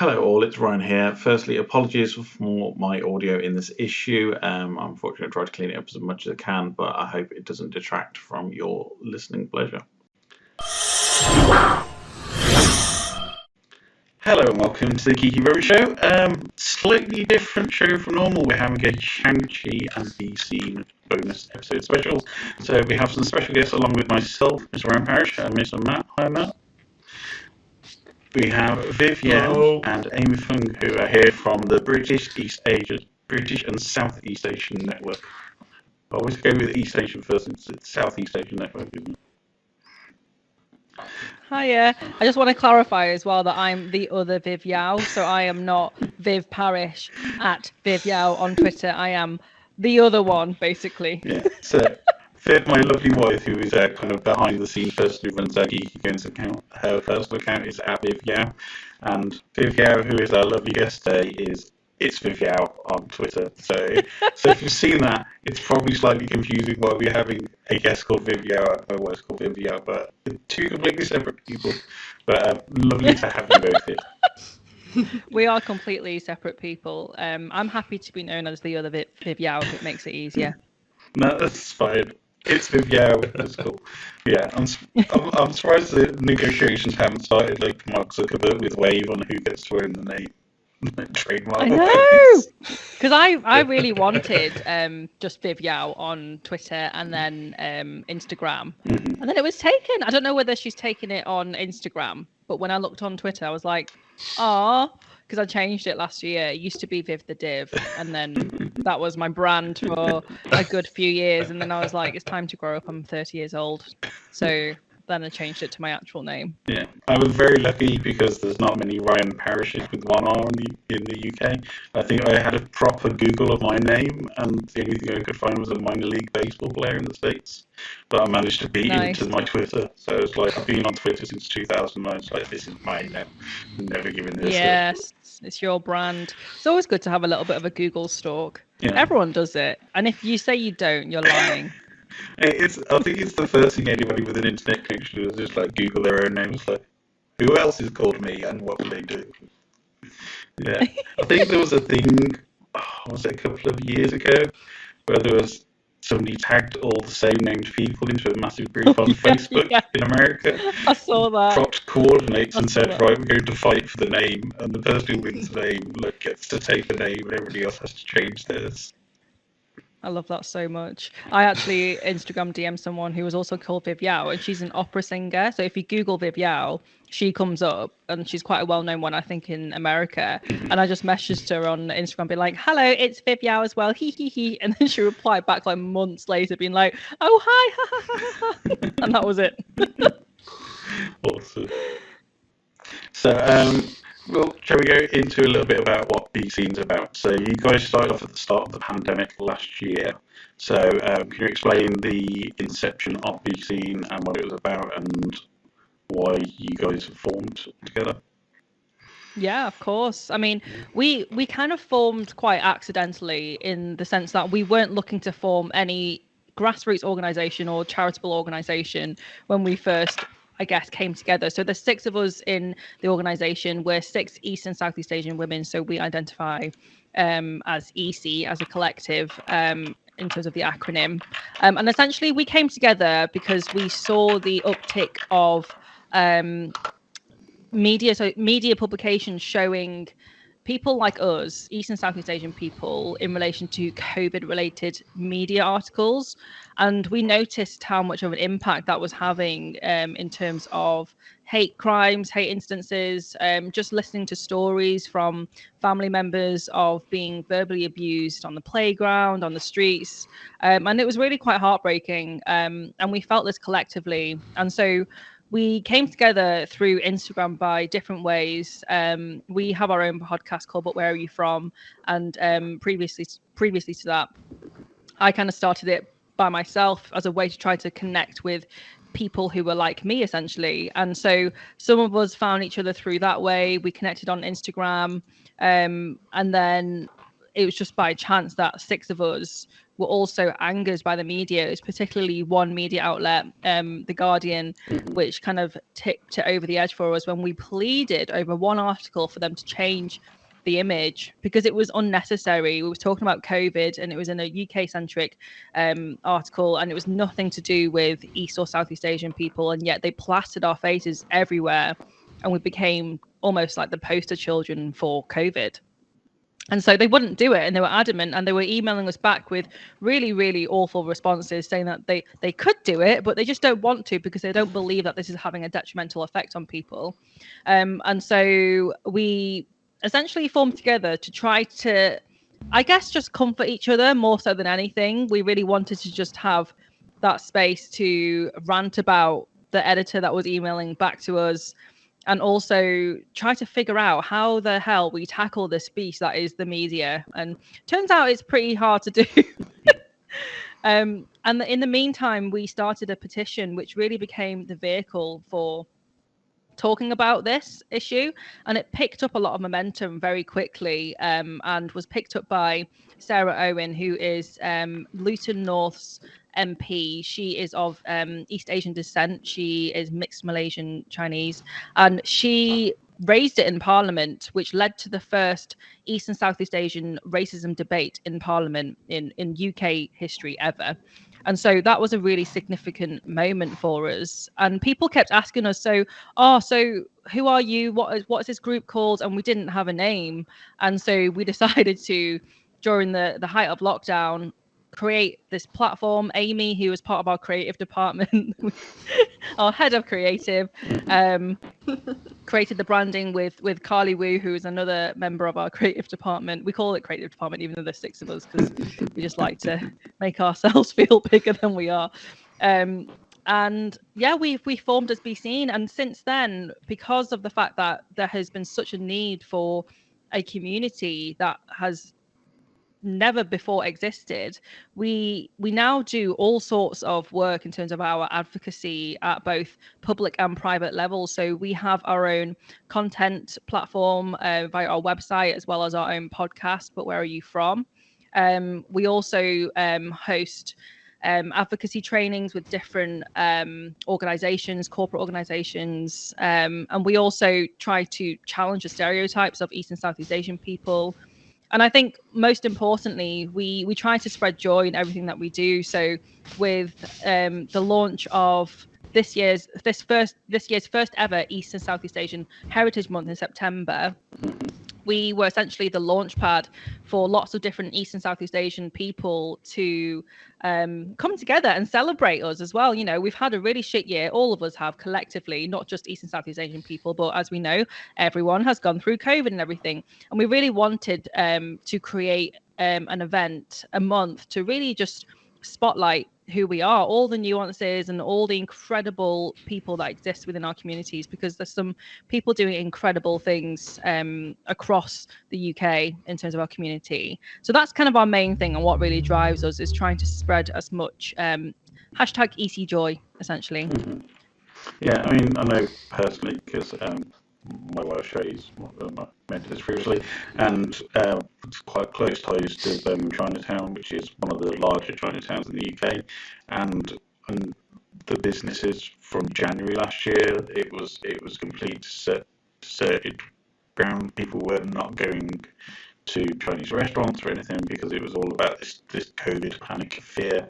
Hello all, it's Ryan here. Firstly, apologies for my audio in this issue. Unfortunately, I tried to clean it up as much as I can, but I hope it doesn't detract from your listening pleasure. Hello and welcome to the Geeky Brummie show. Slightly different show from normal. We're having a Shang Chi and besean bonus episode special. So we have some special guests along with myself, Mr. Ryan Parrish, and Mr. Matt. Hi, Matt. We have Viv Yau and Amy Phung, who are here from the British and Southeast Asian Network. I always go with East Asian first, it's the Southeast Asian Network, isn't it? Hiya. I just want to clarify as well that I'm the other Viv Yau, so I am not Viv Parrish at Viv Yau on Twitter. I am the other one, basically. Yeah, so Viv, my lovely wife, who is kind of behind the scenes person who runs our Geeky Games account, her personal account is at Viv Yau, and Viv Yau, who is our lovely guest today, it's Viv Yau on Twitter. So if you've seen that, it's probably slightly confusing why we're having a guest called Viv Yau and a wife called Viv Yau, but two completely separate people. But lovely to have you both here. We are completely separate people. I'm happy to be known as the other Viv Yau if it makes it easier. No, that's fine. It's Viv Yau. That's cool. Yeah, I'm surprised the negotiations haven't started like Mark Zuckerberg with Wave on who gets to own the name. Trademark. I know, because I really wanted just Viv Yau on Twitter and then Instagram, and then it was taken. I don't know whether she's taken it on Instagram, but when I looked on Twitter, I was like, "Ah," because I changed it last year. It used to be Viv the Div, and then that was my brand for a good few years. And then I was like, "It's time to grow up. I'm 30 years old," so then I changed it to my actual name. Yeah, I was very lucky because there's not many Ryan Parishes with one R in the UK. I think I had a proper Google of my name, and the only thing I could find was a minor league baseball player in the States. But I managed to beat into my Twitter. So it's like I've been on Twitter since 2009. It's like this is mine now. I'm never giving this. Yes, it's your brand. It's always good to have a little bit of a Google stalk. Yeah. Everyone does it, and if you say you don't, you're lying. I think it's the first thing anybody with an internet connection does, just like Google their own names, like who else is called me and what will they do? Yeah, I think there was a thing, was it a couple of years ago, where there was somebody tagged all the same named people into a massive group on Facebook in America. I saw that. Dropped coordinates and said, right, we're going to fight for the name, and the person who wins the name gets to take the name, and everybody else has to change theirs. I love that so much. I actually Instagram DM someone who was also called Viv Yau, and she's an opera singer. So if you Google Viv Yau, she comes up, and she's quite a well-known one, I think, in America. And I just messaged her on Instagram, being like, "Hello, it's Viv Yau as well, he." And then she replied back like months later, being like, "Oh hi, ha ha ha ha," and that was it. Awesome. So, well, shall we go into a little bit about what besean's about? So you guys started off at the start of the pandemic last year. So can you explain the inception of besean and what it was about and why you guys formed together? Yeah, of course. I mean, we kind of formed quite accidentally in the sense that we weren't looking to form any grassroots organization or charitable organization when we first, I guess, came together. So there's 6 of us in the organization. We're 6 East and Southeast Asian women, so we identify as EC, as a collective, in terms of the acronym. And essentially we came together because we saw the uptick of media publications showing people like us, East and Southeast Asian people, in relation to COVID-related media articles. And we noticed how much of an impact that was having in terms of hate crimes, hate instances, just listening to stories from family members of being verbally abused on the playground, on the streets. And it was really quite heartbreaking. And we felt this collectively. And so we came together through Instagram by different ways. We have our own podcast called But Where Are You From? And previously to that, I kind of started it by myself as a way to try to connect with people who were like me, essentially. And so some of us found each other through that way. We connected on Instagram. And then it was just by chance that 6 of us were also angered by the media. It was particularly one media outlet, The Guardian, which kind of tipped it over the edge for us when we pleaded over one article for them to change the image because it was unnecessary. We were talking about COVID and it was in a UK-centric article, and it was nothing to do with East or Southeast Asian people, and yet they plastered our faces everywhere, and we became almost like the poster children for COVID. And so they wouldn't do it, and they were adamant, and they were emailing us back with really, really awful responses saying that they could do it, but they just don't want to because they don't believe that this is having a detrimental effect on people. And so we essentially formed together to try to, I guess, just comfort each other more so than anything. We really wanted to just have that space to rant about the editor that was emailing back to us, and also try to figure out how the hell we tackle this beast that is the media. And turns out it's pretty hard to do. And in the meantime, we started a petition which really became the vehicle for talking about this issue, and it picked up a lot of momentum very quickly, and was picked up by Sarah Owen, who is Luton North's MP. She is of East Asian descent. She is mixed Malaysian Chinese, and she raised it in Parliament, which led to the first East and Southeast Asian racism debate in Parliament in UK history ever. And so that was a really significant moment for us. And people kept asking us, so who are you? What's this group called? And we didn't have a name. And so we decided to, during the height of lockdown, create this platform. Amy, who was part of our creative department, our head of creative, created the branding with Carly Wu, who is another member of our creative department. We call it creative department, even though there's 6 of us, because we just like to make ourselves feel bigger than we are. And yeah, we formed as besea.n, and since then, because of the fact that there has been such a need for a community that has never before existed, we now do all sorts of work in terms of our advocacy at both public and private levels. So we have our own content platform via our website, as well as our own podcast, But Where Are You From? We also host advocacy trainings with different organizations, corporate organizations, and we also try to challenge the stereotypes of East and Southeast Asian people. And I think most importantly, we try to spread joy in everything that we do. So with the launch of this year's first ever East and Southeast Asian Heritage Month in September, we were essentially the launch pad for lots of different East and Southeast Asian people to come together and celebrate us as well. You know, we've had a really shit year. All of us have collectively, not just East and Southeast Asian people, but as we know, everyone has gone through COVID and everything. And we really wanted to create an event, a month, to really just spotlight who we are, all the nuances and all the incredible people that exist within our communities, because there's some people doing incredible things across the UK in terms of our community. So that's kind of our main thing, and what really drives us is trying to spread as much hashtag ECJoy, essentially. Yeah, I mean, I know personally because my wife Shay's mentioned this previously, and it's quite close ties to Chinatown, which is one of the larger Chinatowns in the UK, and the businesses from January last year, it was complete deserted ground. People were not going to Chinese restaurants or anything because it was all about this COVID panic of fear,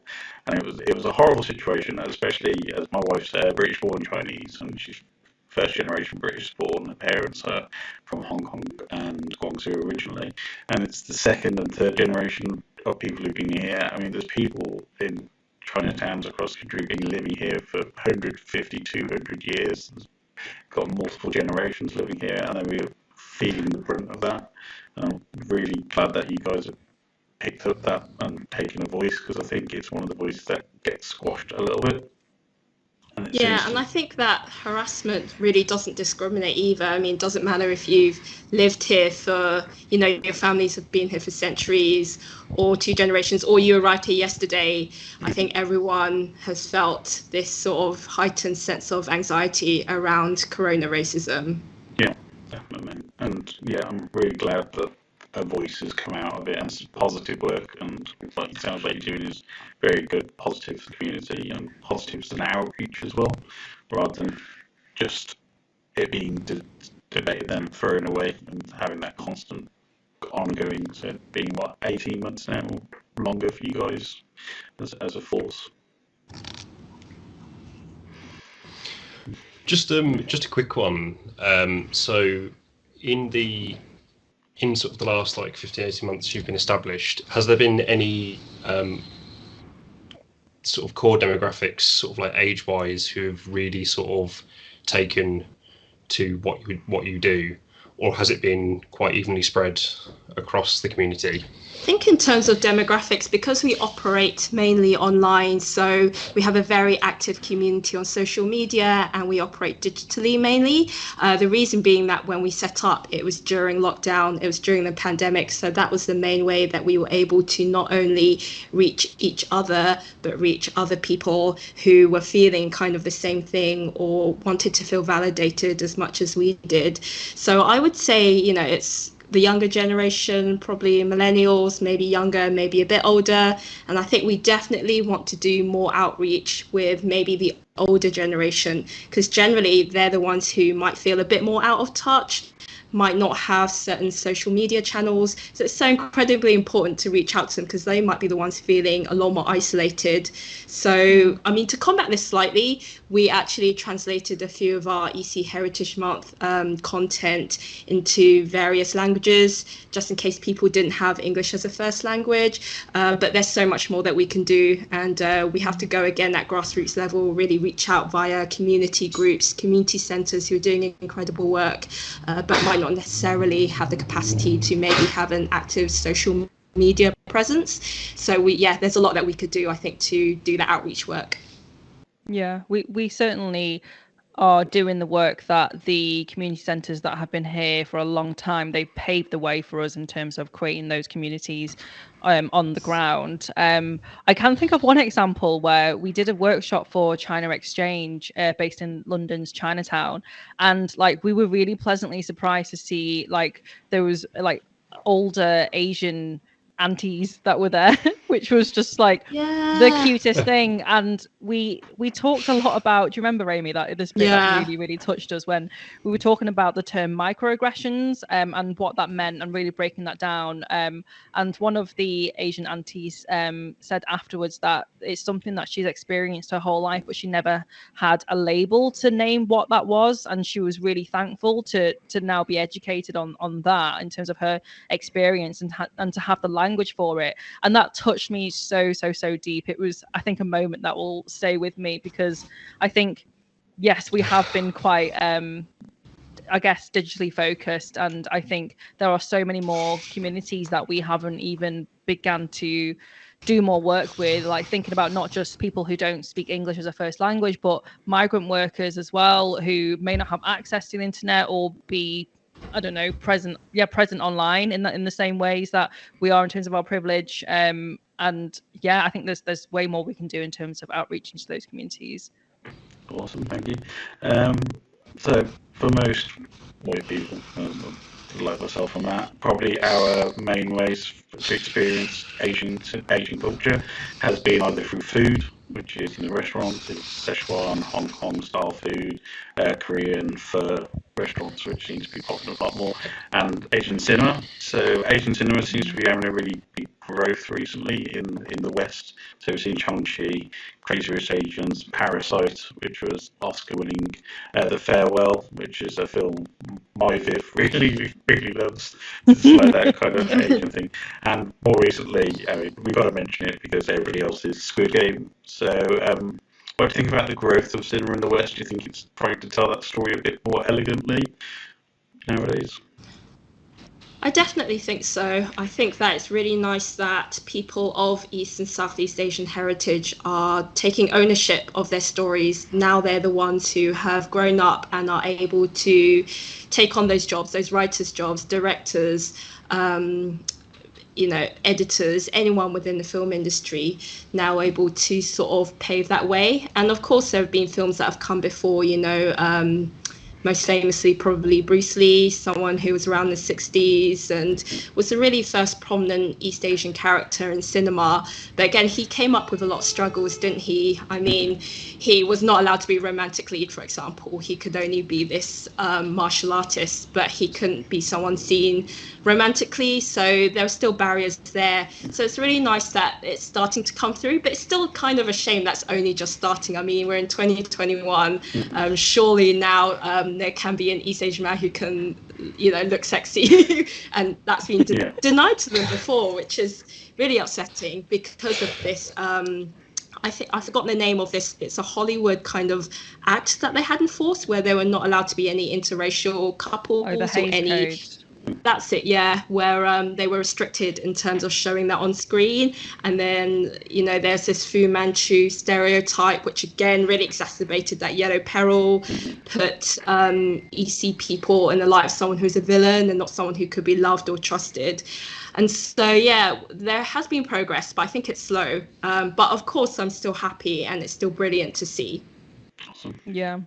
and it was a horrible situation, especially as my wife's British born Chinese, and she's first generation British born. Her parents are from Hong Kong and Guangzhou originally, and it's the second and third generation of people who've been here. I mean, there's people in Chinatowns across the country been living here for 150, 200 years. There's got multiple generations living here, and then we're feeling the brunt of that. And I'm really glad that you guys have picked up that and taken a voice, because I think it's one of the voices that gets squashed a little bit. And I think that harassment really doesn't discriminate either. I mean, it doesn't matter if you've lived here for, you know, your families have been here for centuries or 2 generations, or you arrived here yesterday. I think everyone has felt this sort of heightened sense of anxiety around corona racism. Yeah, definitely. And yeah, I'm really glad that voices come out of it and some positive work. And what it sounds like you're doing is very good, positive for the community and positive as an outreach as well, rather than just it being debated then thrown away and having that constant ongoing. So being 18 months now or longer for you guys as a force. Just a quick one. So in sort of the last 15, 18 months you've been established, has there been any sort of core demographics, sort of age-wise, who have really sort of taken to what you do, or has it been quite evenly spread across the community? I think in terms of demographics, because we operate mainly online, so we have a very active community on social media and we operate digitally mainly. The reason being that when we set up, it was during lockdown, it was during the pandemic. So that was the main way that we were able to not only reach each other, but reach other people who were feeling kind of the same thing or wanted to feel validated as much as we did. So I would say, it's the younger generation, probably millennials, maybe younger, maybe a bit older. And I think we definitely want to do more outreach with maybe the older generation, because generally they're the ones who might feel a bit more out of touch, might not have certain social media channels. So it's so incredibly important to reach out to them because they might be the ones feeling a lot more isolated. So, to combat this slightly, we actually translated a few of our EC Heritage Month content into various languages, just in case people didn't have English as a first language. But there's so much more that we can do. And we have to go again at grassroots level, really reach out via community groups, community centres who are doing incredible work, but might not necessarily have the capacity to maybe have an active social media presence. So there's a lot that we could do, I think, to do that outreach work. Yeah, we certainly are doing the work that the community centres that have been here for a long time, they've paved the way for us in terms of creating those communities on the ground. I can think of one example where we did a workshop for China Exchange based in London's Chinatown, and we were really pleasantly surprised to see there was older Asian aunties that were there, which was just the cutest thing. And we talked a lot about, do you remember, Amy, that this bit that really, really touched us when we were talking about the term microaggressions and what that meant and really breaking that down. And one of the Asian aunties said afterwards that it's something that she's experienced her whole life, but she never had a label to name what that was. And she was really thankful to now be educated on that in terms of her experience and to have the language for it. And that touched me so deep. It was, I think, a moment that will stay with me, because I think, yes, we have been quite I guess digitally focused, and I think there are so many more communities that we haven't even begun to do more work with, thinking about not just people who don't speak English as a first language, but migrant workers as well, who may not have access to the internet or be, I don't know, present online in the same ways that we are in terms of our privilege. And I think there's way more we can do in terms of outreach into those communities. Awesome, thank you. So for most white people, like myself and Matt, probably our main ways to experience Asian culture has been either through food, which is in the restaurants, it's Szechuan, Hong Kong style food, Korean pho restaurants, which seems to be popping up a lot more, and Asian cinema. So Asian cinema seems to be having a really big growth recently in the West. So we've seen Shang Chi, Crazy Rich Asians, Parasite, which was Oscar-winning, The Farewell, which is a film my Viv really loves. It's that kind of Asian thing. And more recently, we've got to mention it because everybody else is Squid Game. So what do you think about the growth of cinema in the West? Do you think it's trying to tell that story a bit more elegantly nowadays? I definitely think so. I think that it's really nice that people of East and Southeast Asian heritage are taking ownership of their stories. Now they're the ones who have grown up and are able to take on those jobs, those writers' jobs, directors, editors, anyone within the film industry, now able to sort of pave that way. And of course, there have been films that have come before, most famously probably Bruce Lee, someone who was around the 60s and was the really first prominent East Asian character in cinema. But again, he came up with a lot of struggles, didn't he? I mean, he was not allowed to be romantic lead, for example. He could only be this martial artist, but he couldn't be someone seen romantically. So there were still barriers there. So it's really nice that it's starting to come through, but it's still kind of a shame that's only just starting. I mean, we're in 2021. Surely now there can be an East Asian man who can, look sexy, and that's been denied to them before, which is really upsetting because of this. I think I've forgotten the name of this. It's a Hollywood kind of act that they had enforced where there were not allowed to be any interracial couples or any. Code. That's it, yeah, where they were restricted in terms of showing that on screen. And then, there's this Fu Manchu stereotype, which again really exacerbated that yellow peril, put EC people in the light of someone who's a villain and not someone who could be loved or trusted. And so, yeah, there has been progress, but I think it's slow. But of course, I'm still happy and it's still brilliant to see. Awesome. Yeah.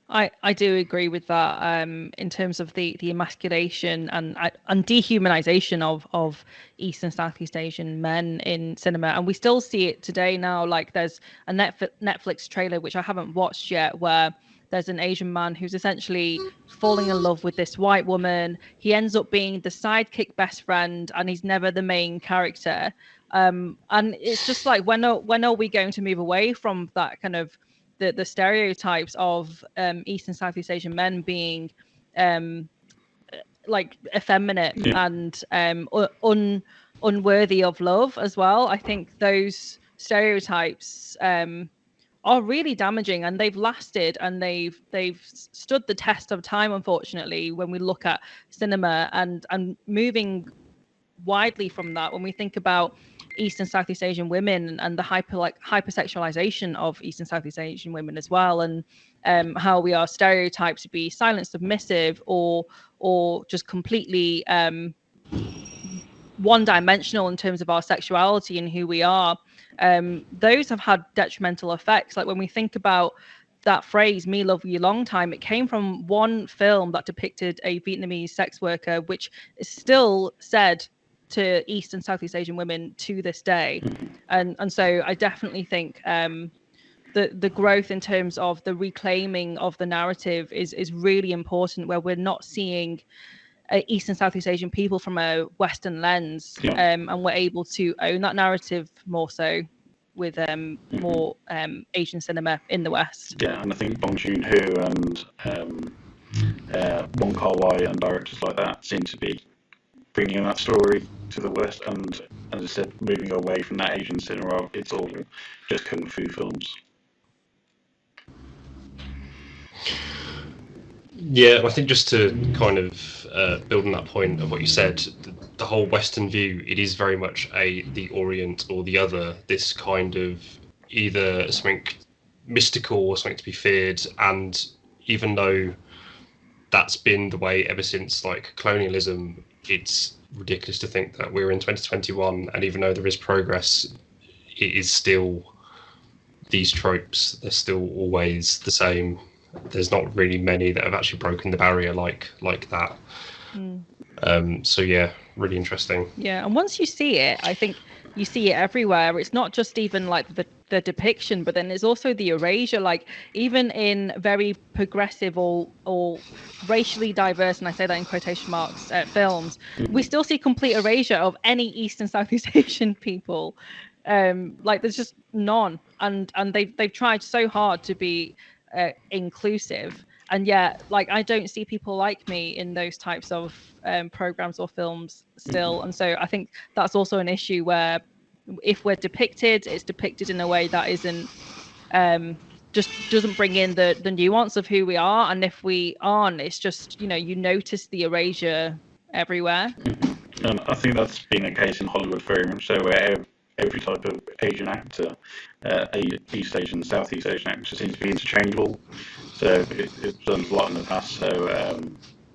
I do agree with that in terms of the emasculation and dehumanization of East and Southeast Asian men in cinema. And we still see it today now. Like there's a Netflix trailer, which I haven't watched yet, where there's an Asian man who's essentially falling in love with this white woman. He ends up being the sidekick best friend and he's never the main character. And it's just like, when are we going to move away from that kind of the stereotypes of East and Southeast Asian men being like effeminate and unworthy of love as well? I think those stereotypes are really damaging, and they've lasted and they've stood the test of time, unfortunately, when we look at cinema and moving widely from that. When we think about East and Southeast Asian women and the hypersexualization of East and Southeast Asian women as well, and how we are stereotyped to be silent, submissive, or just completely one-dimensional in terms of our sexuality and who we are. Those have had detrimental effects. Like when we think about that phrase, "me love you long time," it came from one film that depicted a Vietnamese sex worker, which is still said to East and Southeast Asian women to this day. And so I definitely think the growth in terms of the reclaiming of the narrative is really important, where we're not seeing East and Southeast Asian people from a Western lens, and we're able to own that narrative more so with more Asian cinema in the West. Yeah, and I think Bong Joon-ho and Wong Kar-wai and directors like that seem to be bringing that story to the West, and as I said, moving away from that Asian cinema. It's all just kung fu films. Yeah, I think just to kind of build on that point of what you said, the whole Western view, it is very much the Orient or the other, this kind of either something mystical or something to be feared. And even though that's been the way ever since like colonialism, it's ridiculous to think that we're in 2021 and even though there is progress, it is still these tropes. They're still always the same. There's not really many that have actually broken the barrier like that. So yeah, really interesting. Yeah, and once you see it, I think you see it everywhere. It's not just even like the depiction, but then there's also the erasure. Like even in very progressive or racially diverse, and I say that in quotation marks, films, we still see complete erasure of any East and Southeast Asian people. Like there's just none, and they've tried so hard to be inclusive, and yet like I don't see people like me in those types of programs or films still. And so I think that's also an issue where if we're depicted, it's depicted in a way that isn't just doesn't bring in the nuance of who we are, and if we aren't, it's just you notice the erasure everywhere. And I think that's been a case in Hollywood very much so, where every type of Asian actor, East Asian, Southeast Asian actor seems to be interchangeable. So it's done a lot in the past. So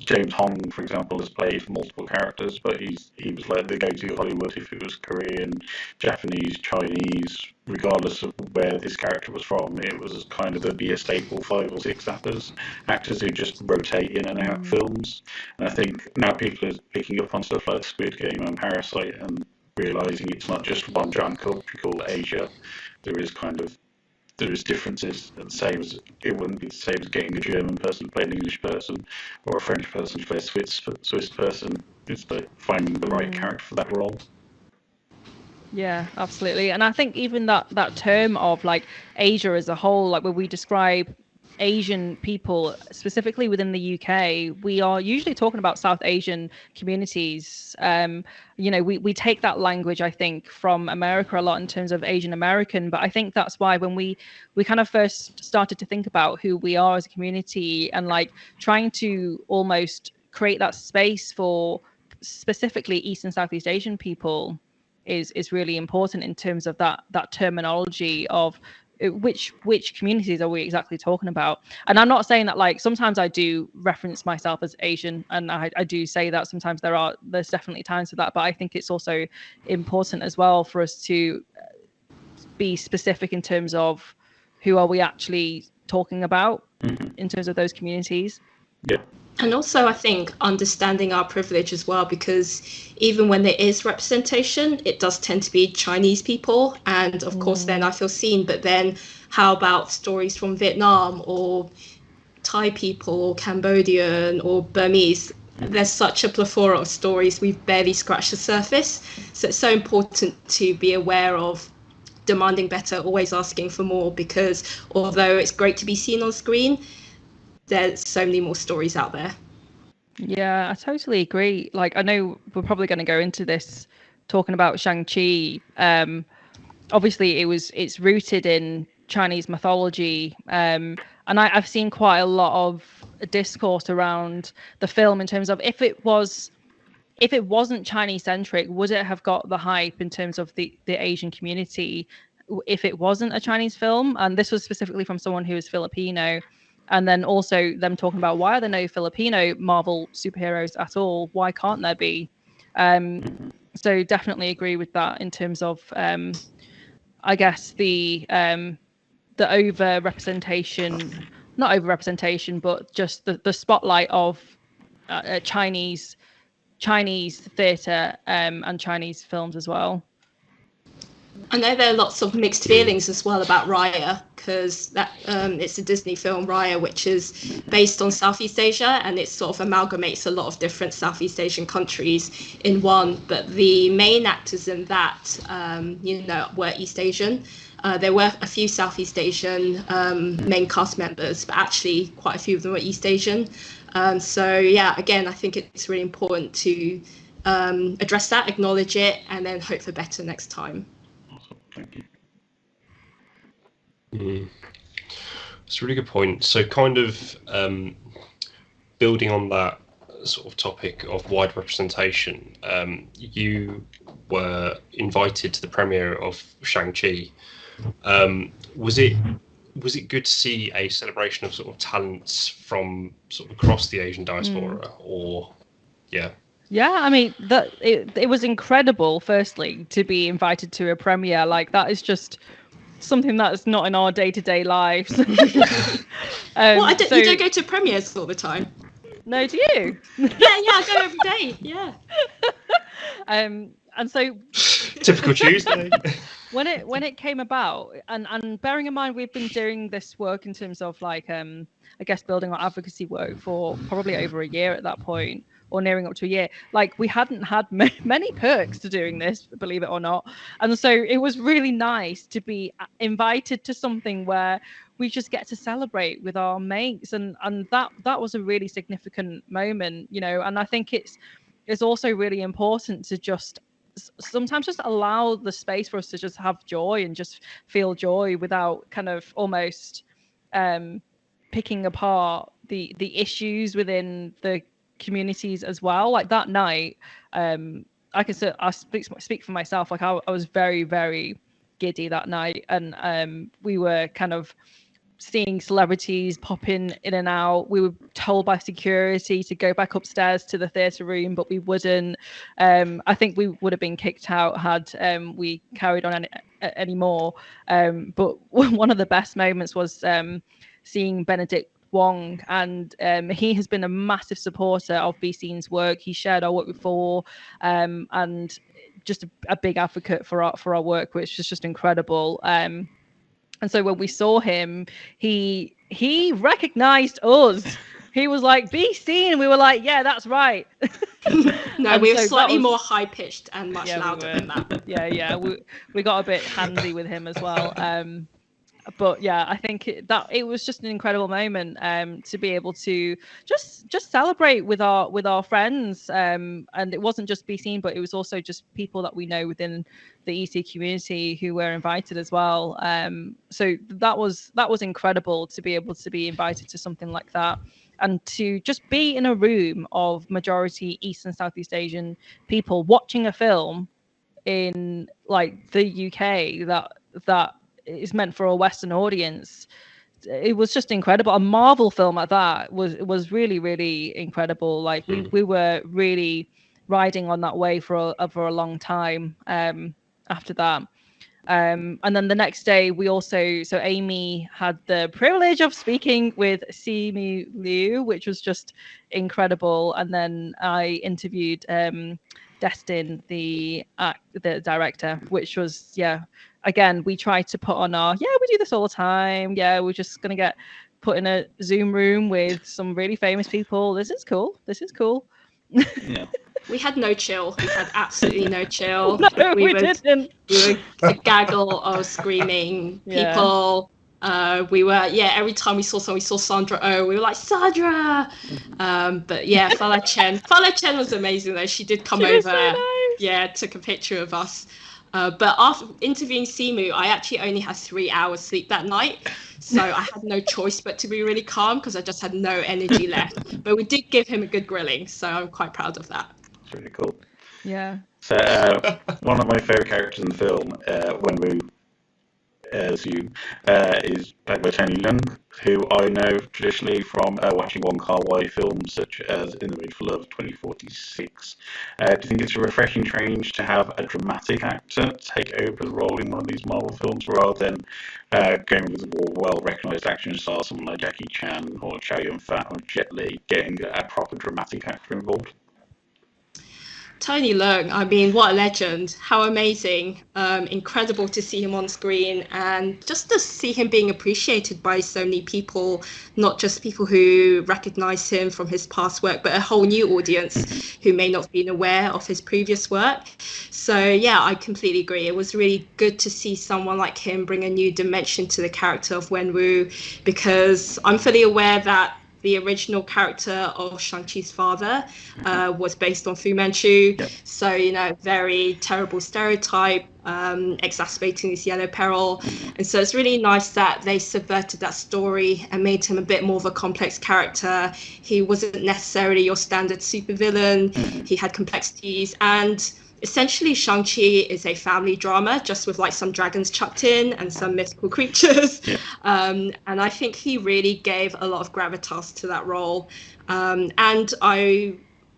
James Hong, for example, has played multiple characters, but he was like the go-to Hollywood if it was Korean, Japanese, Chinese, regardless of where this character was from. It was kind of be a staple 5 or 6 actors who just rotate in and out films. And I think now people are picking up on stuff like Squid Game and Parasite and realizing it's not just one giant country called Asia. There is differences, the same as it wouldn't be the same as getting a German person to play an English person or a French person to play a Swiss person. It's like finding the right character for that role. Yeah, absolutely. And I think even that term of like Asia as a whole, like where we describe Asian people specifically within the UK, we are usually talking about South Asian communities. We take that language, I think, from America a lot in terms of Asian American, but I think that's why when we kind of first started to think about who we are as a community and like trying to almost create that space for specifically East and Southeast Asian people is really important in terms of that terminology of which communities are we exactly talking about. And I'm not saying that, like, sometimes I do reference myself as Asian, and I do say that sometimes there's definitely times for that, but I think it's also important as well for us to be specific in terms of who are we actually talking about in terms of those communities. Yeah. And also, I think understanding our privilege as well, because even when there is representation, it does tend to be Chinese people. And of course, then I feel seen. But then how about stories from Vietnam or Thai people or Cambodian or Burmese? There's such a plethora of stories. We've barely scratched the surface. So it's so important to be aware of demanding better, always asking for more, because although it's great to be seen on screen, there's so many more stories out there. Yeah, I totally agree. Like, I know we're probably going to go into this talking about Shang Chi. Obviously, it's rooted in Chinese mythology, and I've seen quite a lot of discourse around the film in terms of if it wasn't Chinese centric, would it have got the hype in terms of the Asian community if it wasn't a Chinese film? And this was specifically from someone who is Filipino. And then also them talking about why are there no Filipino Marvel superheroes at all? Why can't there be? So definitely agree with that in terms of, I guess, the over-representation, not over-representation, but just the spotlight of Chinese theatre and Chinese films as well. I know there are lots of mixed feelings as well about Raya, because that it's a Disney film, Raya, which is based on Southeast Asia, and it sort of amalgamates a lot of different Southeast Asian countries in one. But the main actors in that, were East Asian. There were a few Southeast Asian main cast members, but actually quite a few of them were East Asian. So yeah, again, I think it's really important to address that, acknowledge it, and then hope for better next time. Thank you. It's a really good point. So kind of building on that sort of topic of wide representation, you were invited to the premiere of Shang Chi. Was it good to see a celebration of sort of talents from sort of across the Asian diaspora, or yeah? Yeah, I mean, it was incredible, firstly, to be invited to a premiere. Like, that is just something that's not in our day-to-day lives. You don't go to premieres all the time? No, do you? Yeah, I go every day, yeah. And so... Typical Tuesday. When it came about, and bearing in mind we've been doing this work in terms of, like, I guess building our advocacy work for probably over a year at that point, or nearing up to a year, like, we hadn't had many perks to doing this, believe it or not. And so it was really nice to be invited to something where we just get to celebrate with our mates, and that was a really significant moment, and I think it's also really important to just sometimes just allow the space for us to just have joy and just feel joy without kind of almost picking apart the issues within the communities as well. Like, that night, I speak for myself. Like, I was very, very giddy that night, and we were kind of seeing celebrities popping in and out. We were told by security to go back upstairs to the theatre room, but we wouldn't. I think we would have been kicked out had we carried on any more. But one of the best moments was seeing Benedict Wong, and he has been a massive supporter of besean's work. He shared our work before, and just a big advocate for our work, which is just incredible. And so when we saw him, he recognized us. He was like, "besea," and we were like, "Yeah, that's right." No, we were slightly more high pitched and much louder than that. Yeah. We got a bit handsy with him as well. But yeah, I think it was just an incredible moment to be able to just celebrate with our friends, and it wasn't just besea, but it was also just people that we know within the EC community who were invited as well. So that was incredible to be able to be invited to something like that, and to just be in a room of majority East and Southeast Asian people watching a film in like the UK that is meant for a Western audience. It was just incredible. A Marvel film at that was really, really incredible. Like we were really riding on that wave for a long time after that. And then the next day so Amy had the privilege of speaking with Simu Liu, which was just incredible. And then I interviewed Destin, the director, which was, again, we tried to put on we do this all the time. Yeah, we're just going to get put in a Zoom room with some really famous people. This is cool. Yeah. We had no chill. We had absolutely no chill. No, we didn't. We were a gaggle of screaming people. We were, every time we saw someone, we saw Sandra Oh, we were like, Sandra! But yeah, Fala Chen was amazing though. She did come over, so nice. Took a picture of us. But after interviewing Simu, I actually only had 3 hours sleep that night. So I had no choice but to be really calm because I just had no energy left. But we did give him a good grilling, so I'm quite proud of that. It's really cool. Yeah. So one of my favourite characters in the film, when we Zoom, is played by Tony Leung, who I know traditionally from watching Wong Kar-wai films such as In the Mood for Love 2046. Do you think it's a refreshing change to have a dramatic actor take over the role in one of these Marvel films rather than going with a more well-recognised action star, someone like Jackie Chan or Chow Yun-fat or Jet Li, getting a proper dramatic actor involved? Tony Leung, I mean, what a legend. How amazing. Incredible to see him on screen and just to see him being appreciated by so many people, not just people who recognise him from his past work, but a whole new audience who may not have been aware of his previous work. So, I completely agree. It was really good to see someone like him bring a new dimension to the character of Wenwu, because I'm fully aware that the original character of Shang Chi's father was based on Fu Manchu. Yep. So, very terrible stereotype, exacerbating this yellow peril. And so it's really nice that they subverted that story and made him a bit more of a complex character. He wasn't necessarily your standard supervillain. He had complexities, and essentially Shang-Chi is a family drama, just with like some dragons chucked in and some mythical creatures. Yeah. And I think he really gave a lot of gravitas to that role. And I,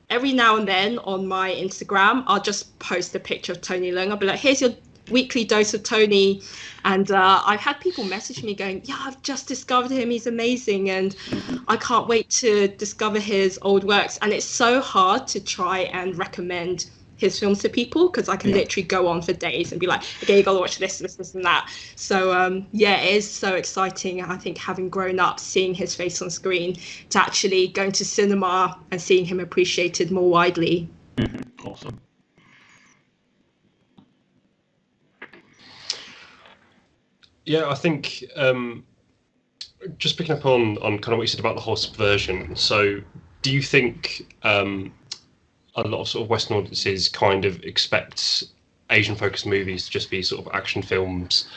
every now and then on my Instagram, I'll just post a picture of Tony Leung. I'll be like, here's your weekly dose of Tony. And I've had people message me going, I've just discovered him. He's amazing. And I can't wait to discover his old works. And it's so hard to try and recommend his films to people because I can literally go on for days and be like, okay, you gotta watch this and that. So it is so exciting. I think having grown up seeing his face on screen to actually going to cinema and seeing him appreciated more widely. Awesome. Yeah, I think just picking up on kind of what you said about the whole subversion. So do you think a lot of sort of Western audiences kind of expect Asian-focused movies to just be sort of action films,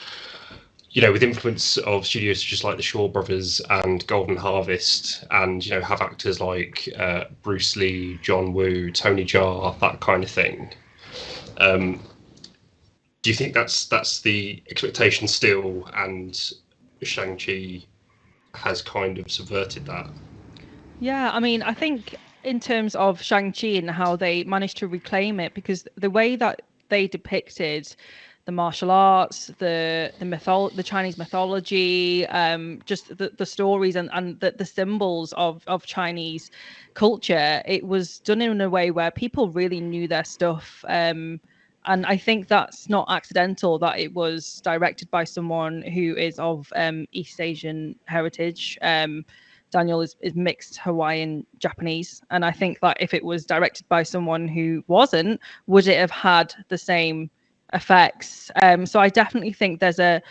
with influence of studios such as like the Shaw Brothers and Golden Harvest, and have actors like Bruce Lee, John Woo, Tony Jaa, that kind of thing. Do you think that's the expectation still, and Shang-Chi has kind of subverted that. Yeah, I mean, I think in terms of Shang Chi and how they managed to reclaim it, because the way that they depicted the martial arts, the Chinese mythology, just the stories and the symbols of Chinese culture, it was done in a way where people really knew their stuff. And I think that's not accidental that it was directed by someone who is of East Asian heritage. Daniel is mixed Hawaiian Japanese. And I think that if it was directed by someone who wasn't, would it have had the same effects? So I definitely think there's a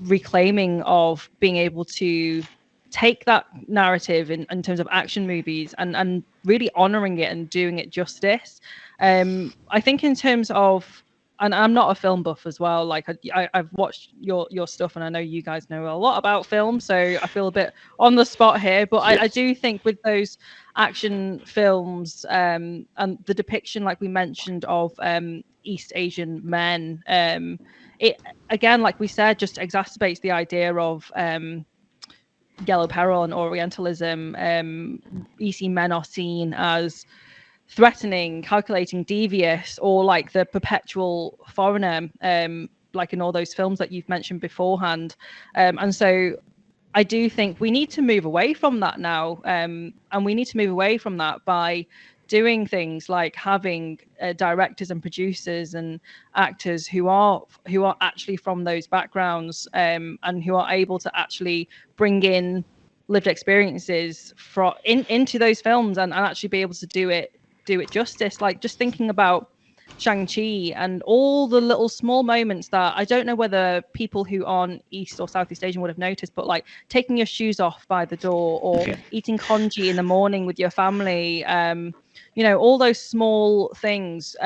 reclaiming of being able to take that narrative in terms of action movies and really honoring it and doing it justice. I think in terms of, and I'm not a film buff as well. Like I've watched your stuff, and I know you guys know a lot about film, so I feel a bit on the spot here. But I do think with those action films and the depiction, like we mentioned, of East Asian men, it again, like we said, just exacerbates the idea of yellow peril and Orientalism. East men are seen as threatening, calculating, devious, or like the perpetual foreigner, like in all those films that you've mentioned beforehand. And so I do think we need to move away from that now. And we need to move away from that by doing things like having directors and producers and actors who are actually from those backgrounds, and who are able to actually bring in lived experiences into those films and actually be able to do it justice. Like just thinking about Shang-Chi and all the little small moments that I don't know whether people who aren't East or Southeast Asian would have noticed, but like taking your shoes off by the door, or eating congee in the morning with your family, all those small things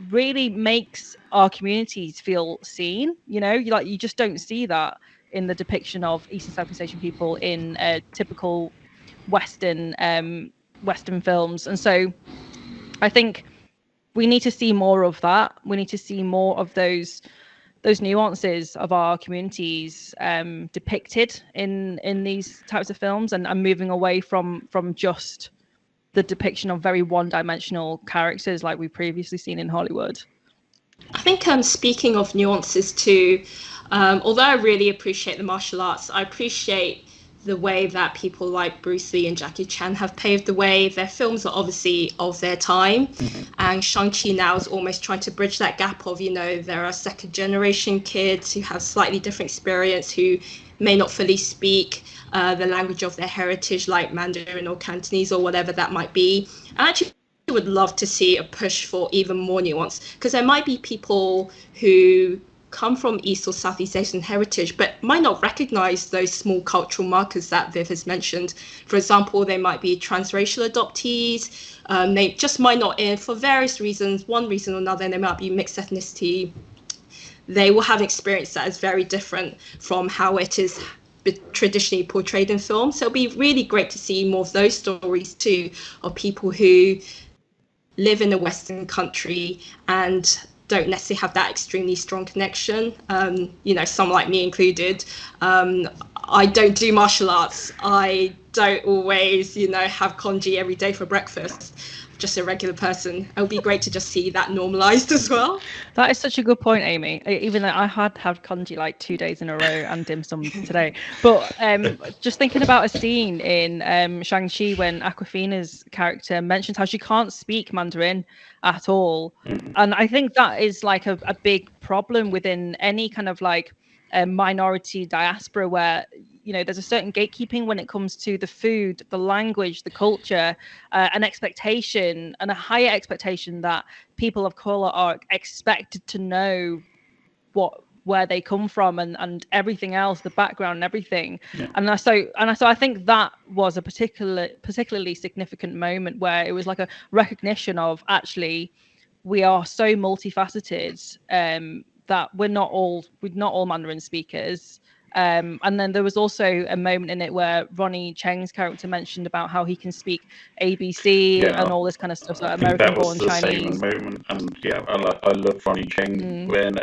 really makes our communities feel seen. You just don't see that in the depiction of East and Southeast Asian people in typical Western films. And so I think we need to see more of that. We need to see more of those nuances of our communities depicted in these types of films, and moving away from just the depiction of very one-dimensional characters like we've previously seen in Hollywood. I think speaking of nuances too, although I really appreciate the martial arts, I appreciate the way that people like Bruce Lee and Jackie Chan have paved the way. Their films are obviously of their time, and Shang-Chi now is almost trying to bridge that gap of, there are second generation kids who have slightly different experience, who may not fully speak the language of their heritage, like Mandarin or Cantonese or whatever that might be. I actually would love to see a push for even more nuance, because there might be people who come from East or Southeast Asian heritage, but might not recognize those small cultural markers that Viv has mentioned. For example, they might be transracial adoptees. They just might not, for various reasons, one reason or another, and they might be mixed ethnicity. They will have an experience that is very different from how it is traditionally portrayed in film. So it'll be really great to see more of those stories too, of people who live in a Western country and don't necessarily have that extremely strong connection. Some like me included. I don't do martial arts. I don't always, have congee every day for breakfast. Just a regular person. It would be great to just see that normalized as well. That is such a good point, Amy. Even though I had congee like 2 days in a row and dim sum today. But just thinking about a scene in Shang-Chi when Awkwafina's character mentions how she can't speak Mandarin at all. And I think that is like a big problem within any kind of like a minority diaspora, where there's a certain gatekeeping when it comes to the food, the language, the culture, an expectation and a higher expectation that people of color are expected to know where they come from and everything else, the background and everything. And so I think that was a particularly significant moment, where it was like a recognition of, actually, we are so multifaceted, that we're not all Mandarin speakers. And then there was also a moment in it where Ronnie Cheng's character mentioned about how he can speak ABC and all this kind of stuff, so American-born Chinese. Moment, and yeah, I love Ronnie Cheng when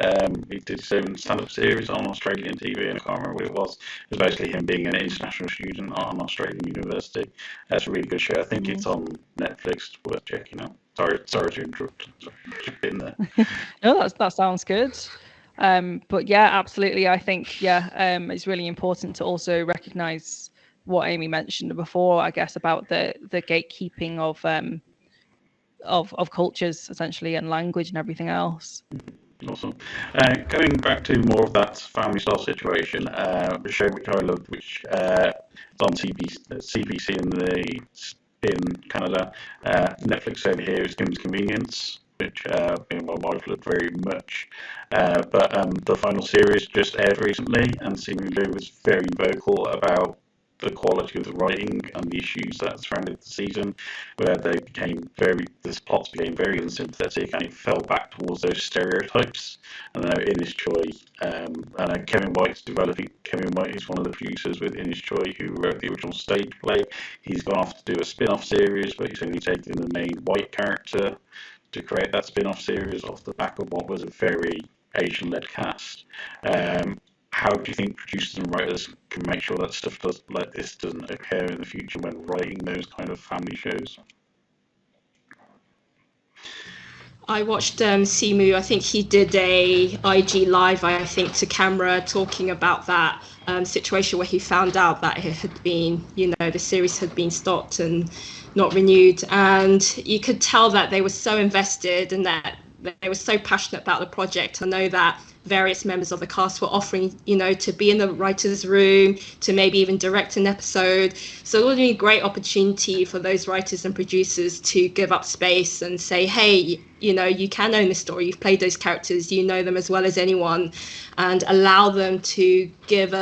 he did his own stand-up series on Australian TV, and I can't remember what it was. It was basically him being an international student at an Australian university. That's a really good show. I think it's on Netflix. Worth checking out. Sorry to interrupt. Sorry, been there. No, that sounds good. But yeah, absolutely. I think it's really important to also recognise what Amy mentioned before, I guess, about the gatekeeping of cultures essentially, and language and everything else. Awesome. Going back to more of that family style situation, the show which I loved, which is on CBC in Canada, Netflix over here is Kim's Convenience, which me and my wife loved very much. But the final series just aired recently, and seemingly was very vocal about the quality of the writing and the issues that surrounded the season, where the plots became very unsympathetic, and it fell back towards those stereotypes. And then Inish Choi, and Kevin White is one of the producers with Inish Choi, who wrote the original stage play. He's gone off to do a spin-off series, but he's only taken the main white character to create that spin-off series off the back of what was a very Asian-led cast. How do you think producers and writers can make sure that stuff like this doesn't occur in the future when writing those kind of family shows? I watched Simu. I think he did a IG live, I think, to camera, talking about that situation where he found out that it had been, the series had been stopped and not renewed. And you could tell that they were so invested and that they were so passionate about the project. I know that various members of the cast were offering, to be in the writer's room, to maybe even direct an episode. So it would be a great opportunity for those writers and producers to give up space and say, hey, you can own the story. You've played those characters, you know them as well as anyone, and allow them to give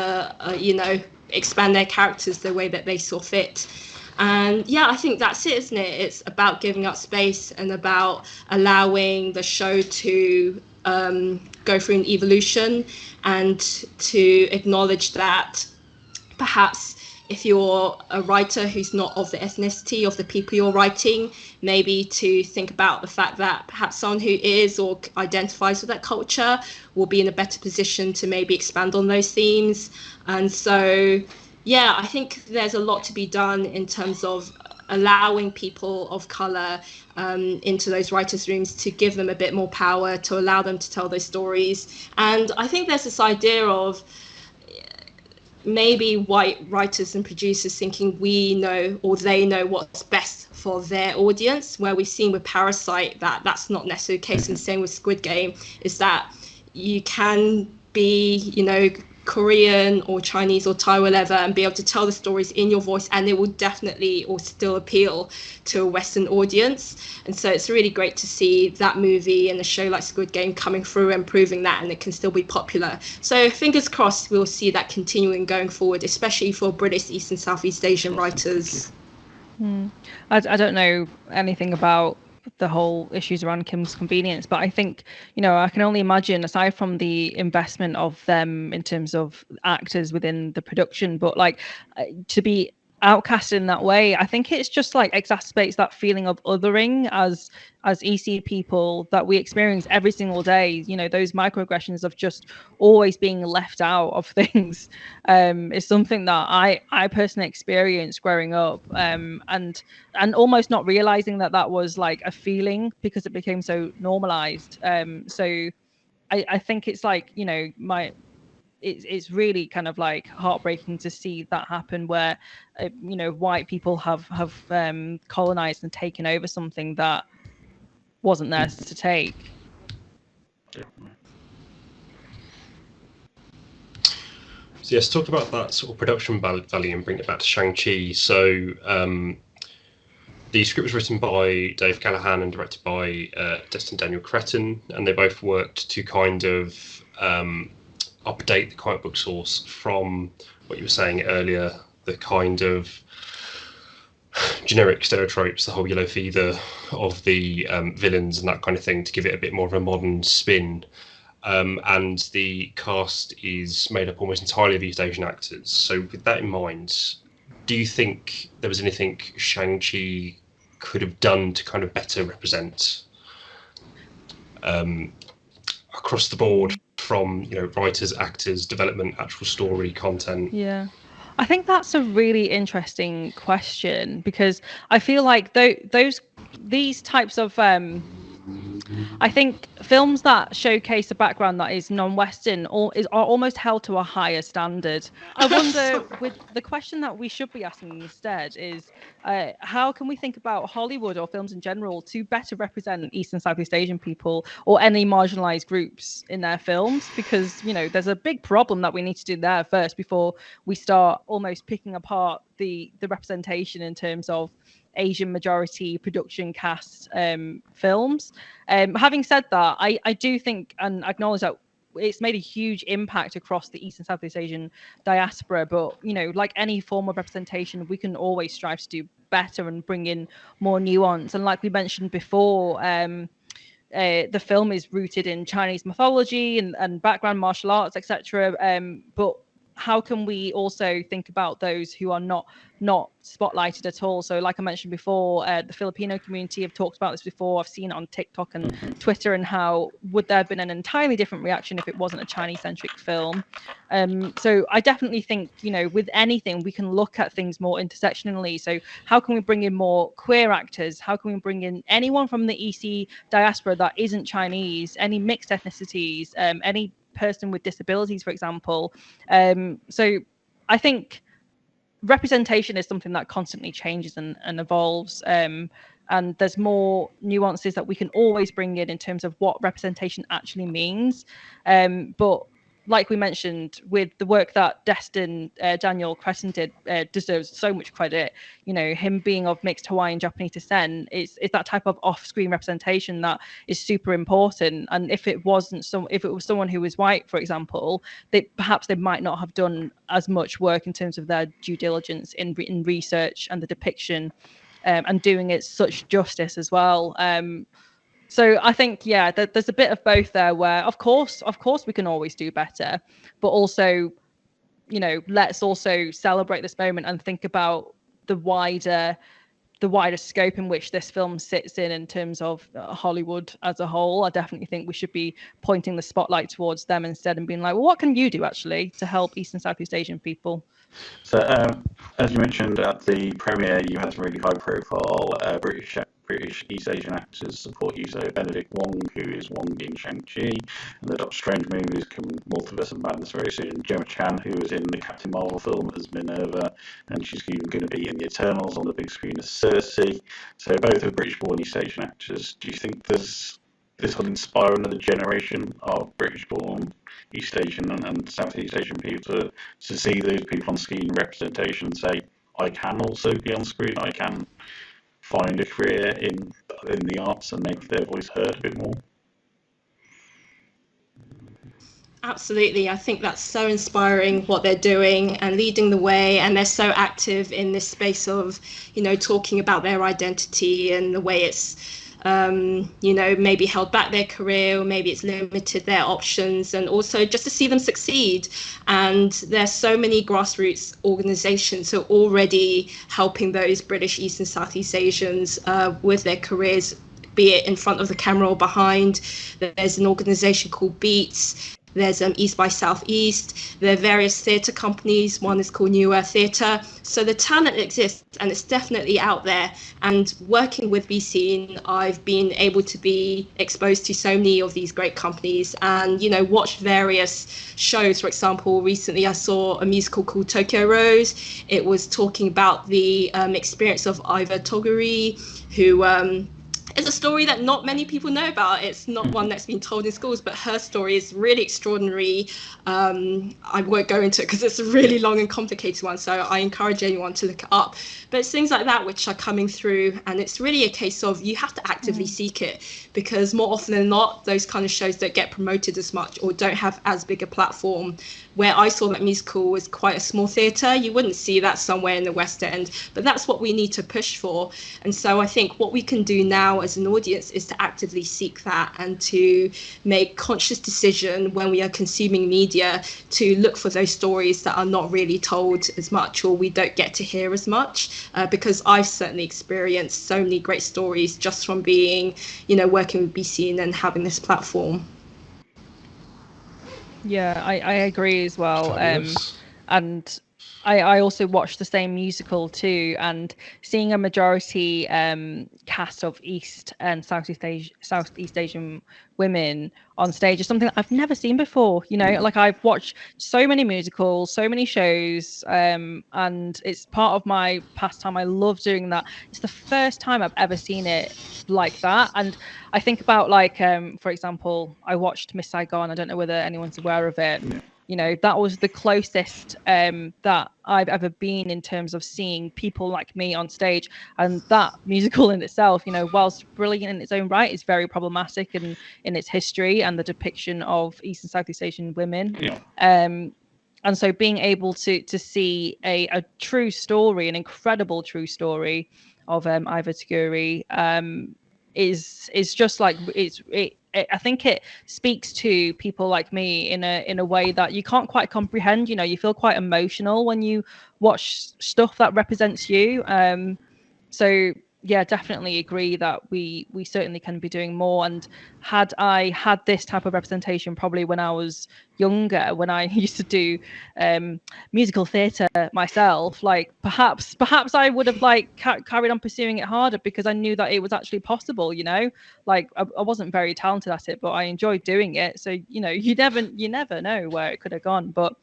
expand their characters the way that they saw fit. And yeah, I think that's it, isn't it? It's about giving up space and about allowing the show to go through an evolution, and to acknowledge that perhaps if you're a writer who's not of the ethnicity of the people you're writing, maybe to think about the fact that perhaps someone who is or identifies with that culture will be in a better position to maybe expand on those themes. And so, yeah, I think there's a lot to be done in terms of allowing people of colour into those writers' rooms, to give them a bit more power, to allow them to tell those stories. And I think there's this idea of maybe white writers and producers thinking we know or they know what's best for their audience, where we've seen with Parasite that that's not necessarily the case, and the same with Squid Game, is that you can be, Korean or Chinese or Thai, whatever, and be able to tell the stories in your voice, and it will definitely or still appeal to a Western audience. And so it's really great to see that movie and a show like Squid Game coming through and proving that, and it can still be popular. So fingers crossed we'll see that continuing going forward, especially for British, East and Southeast Asian writers. I don't know anything about the whole issues around Kim's Convenience, but I think, I can only imagine, aside from the investment of them in terms of actors within the production, but to be outcast in that way, I think it's just exacerbates that feeling of othering as EC people that we experience every single day. Those microaggressions of just always being left out of things is something that I personally experienced growing up, and almost not realizing that was a feeling because it became so normalized. So I think it's it's really kind of heartbreaking to see that happen, where white people have colonized and taken over something that wasn't theirs to take. So yes, talk about that sort of production value and bring it back to Shang-Chi. So the script was written by Dave Callahan and directed by Destin Daniel Cretton, and they both worked to kind of update the comic book source from what you were saying earlier, the kind of generic stereotypes, the whole yellow fever of the villains and that kind of thing, to give it a bit more of a modern spin. and the cast is made up almost entirely of East Asian actors. So with that in mind, do you think there was anything Shang-Chi could have done to kind of better represent across the board, from, you know, writers, actors, development, actual story, content? Yeah. I think that's a really interesting question, because I feel like these types of I think films that showcase a background that is non-Western are almost held to a higher standard. I wonder, with the question that we should be asking instead is, how can we think about Hollywood or films in general to better represent East and Southeast Asian people or any marginalized groups in their films? Because, you know, there's a big problem that we need to do there first before we start almost picking apart the representation in terms of Asian majority production cast films. Having said that, I do think and acknowledge that it's made a huge impact across the East and Southeast Asian diaspora. But, you know, like any form of representation, we can always strive to do better and bring in more nuance. And like we mentioned before, the film is rooted in Chinese mythology and background martial arts, etc. But how can we also think about those who are not spotlighted at all? So like I mentioned before, the Filipino community have talked about this before. I've seen it on TikTok and Twitter, and how would there have been an entirely different reaction if it wasn't a Chinese-centric film? So I definitely think, you know, with anything, we can look at things more intersectionally. So how can we bring in more queer actors? How can we bring in anyone from the EC diaspora that isn't Chinese, any mixed ethnicities, any person with disabilities, for example? So I think representation is something that constantly changes and evolves, and there's more nuances that we can always bring in terms of what representation actually means. But like we mentioned, with the work that Destin Daniel Crescent did, deserves so much credit. You know, him being of mixed Hawaiian Japanese descent, it's that type of off-screen representation that is super important. And if it was someone who was white, for example, perhaps they might not have done as much work in terms of their due diligence in research and the depiction, and doing it such justice as well. So I think, yeah, there's a bit of both there, where of course we can always do better, but also, you know, let's also celebrate this moment and think about the wider scope in which this film sits in terms of Hollywood as a whole. I definitely think we should be pointing the spotlight towards them instead and being like, well, what can you do actually to help East and Southeast Asian people? So, as you mentioned at the premiere, you had some really high-profile British East Asian actors support you. So Benedict Wong, who is Wong in Shang-Chi, and the Doctor Strange movie is coming, Multiverse of Madness, very soon. Gemma Chan, who was in the Captain Marvel film as Minerva, and she's even going to be in the Eternals on the big screen as Cersei. So both are British-born East Asian actors. Do you think this will inspire another generation of British-born East Asian and Southeast Asian people to see those people on screen representation and say, I can also be on screen, I can find a career in the arts and make their voice heard a bit more? Absolutely. I think that's so inspiring what they're doing and leading the way, and they're so active in this space of, you know, talking about their identity and the way it's you know, maybe held back their career, or maybe it's limited their options, and also just to see them succeed. And there's so many grassroots organizations who are already helping those British East and Southeast Asians with their careers, be it in front of the camera or behind. There's an organization called Beats. There's East by Southeast. There are various theatre companies. One is called New Earth Theatre. So the talent exists, and it's definitely out there. And working with besea.n, I've been able to be exposed to so many of these great companies and, you know, watch various shows. For example, recently I saw a musical called Tokyo Rose. It was talking about the experience of Iva Toguri, who it's a story that not many people know about. It's not one that's been told in schools, but her story is really extraordinary. I won't go into it because it's a really long and complicated one, so I encourage anyone to look it up. But it's things like that which are coming through, and it's really a case of you have to actively seek it, because more often than not, those kind of shows don't get promoted as much or don't have as big a platform. Where I saw that musical was quite a small theatre, you wouldn't see that somewhere in the West End, but that's what we need to push for. And so I think what we can do now as an audience is to actively seek that and to make conscious decision when we are consuming media to look for those stories that are not really told as much or we don't get to hear as much, because I've certainly experienced so many great stories just from being, working with besea.n and having this platform. Yeah, I agree as well. And I also watched the same musical too, and seeing a majority cast of East and Southeast Asian women on stage is something that I've never seen before. Like I've watched so many musicals, so many shows, and it's part of my pastime. I love doing that. It's the first time I've ever seen it like that. And I think about, like, for example, I watched Miss Saigon. I don't know whether anyone's aware of it. That was the closest that I've ever been in terms of seeing people like me on stage. And that musical in itself, whilst brilliant in its own right, is very problematic in its history and the depiction of East and Southeast Asian women. And so being able to see a true story, an incredible true story of Iva Taguri, is just like I think it speaks to people like me in a way that you can't quite comprehend. You feel quite emotional when you watch stuff that represents you. So yeah, definitely agree that we certainly can be doing more. And had I had this type of representation probably when I was younger, when I used to do musical theatre myself, like perhaps I would have carried on pursuing it harder, because I knew that it was actually possible. Like I wasn't very talented at it, but I enjoyed doing it. So you never know where it could have gone. But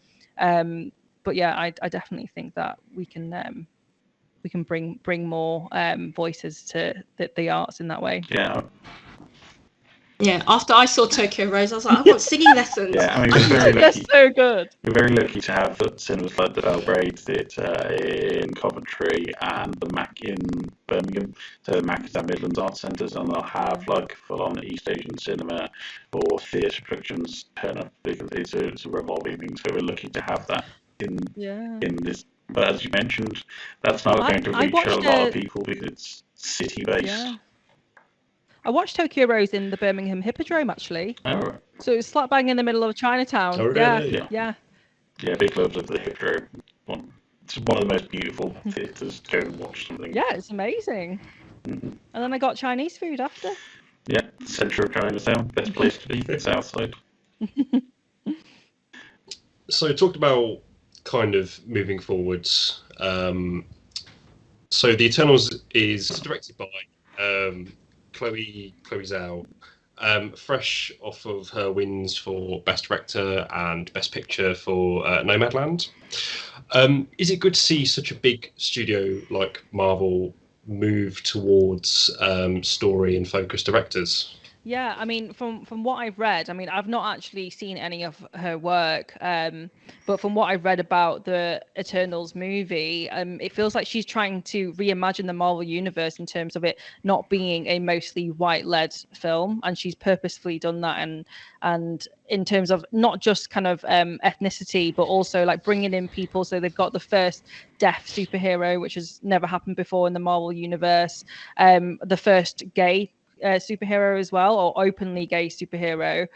yeah, I definitely think that we can bring more voices to the arts in that way. Yeah, after I saw Tokyo Rose, I was like, I want singing lessons. Yeah, I mean, we're very lucky. That's so good. We're very lucky to have cinemas like the Belgrade Theatre in Coventry and the Mac in Birmingham. So the Mac is our Midlands Arts Centres, and they'll have like full-on East Asian cinema or theatre productions turn up, because it's a revolving thing. So we're lucky to have that in this. But as you mentioned, that's not going to reach a lot of people because it's city-based. Yeah. I watched Tokyo Rose in the Birmingham Hippodrome, actually. Oh, right. So it was slap bang in the middle of Chinatown. Oh, really? Yeah. Yeah, big love of the Hippodrome. It's one of the most beautiful theatres to go and watch something. Yeah, it's amazing. And then I got Chinese food after. Yeah, centre of Chinatown, best place to be, South Side. So talked about kind of moving forwards. So The Eternals is directed by Chloe Zhao, fresh off of her wins for Best Director and Best Picture for Nomadland. Is it good to see such a big studio like Marvel move towards story and focused directors? Yeah, I mean, from what I've read, I mean, I've not actually seen any of her work, but from what I've read about the Eternals movie, it feels like she's trying to reimagine the Marvel universe in terms of it not being a mostly white-led film, and she's purposefully done that, and in terms of not just kind of ethnicity, but also like bringing in people. So they've got the first deaf superhero, which has never happened before in the Marvel universe, the first gay superhero as well, or openly gay superhero.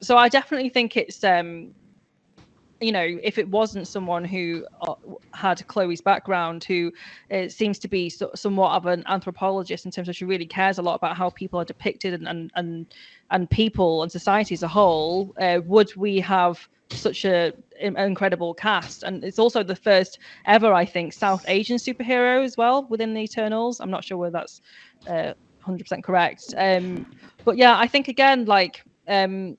So I definitely think it's if it wasn't someone who had Chloe's background, who seems to be somewhat of an anthropologist in terms of she really cares a lot about how people are depicted and people and society as a whole, would we have such an incredible cast? And it's also the first ever, I think, South Asian superhero as well within the Eternals. I'm not sure whether that's 100% correct, but yeah, I think again, like in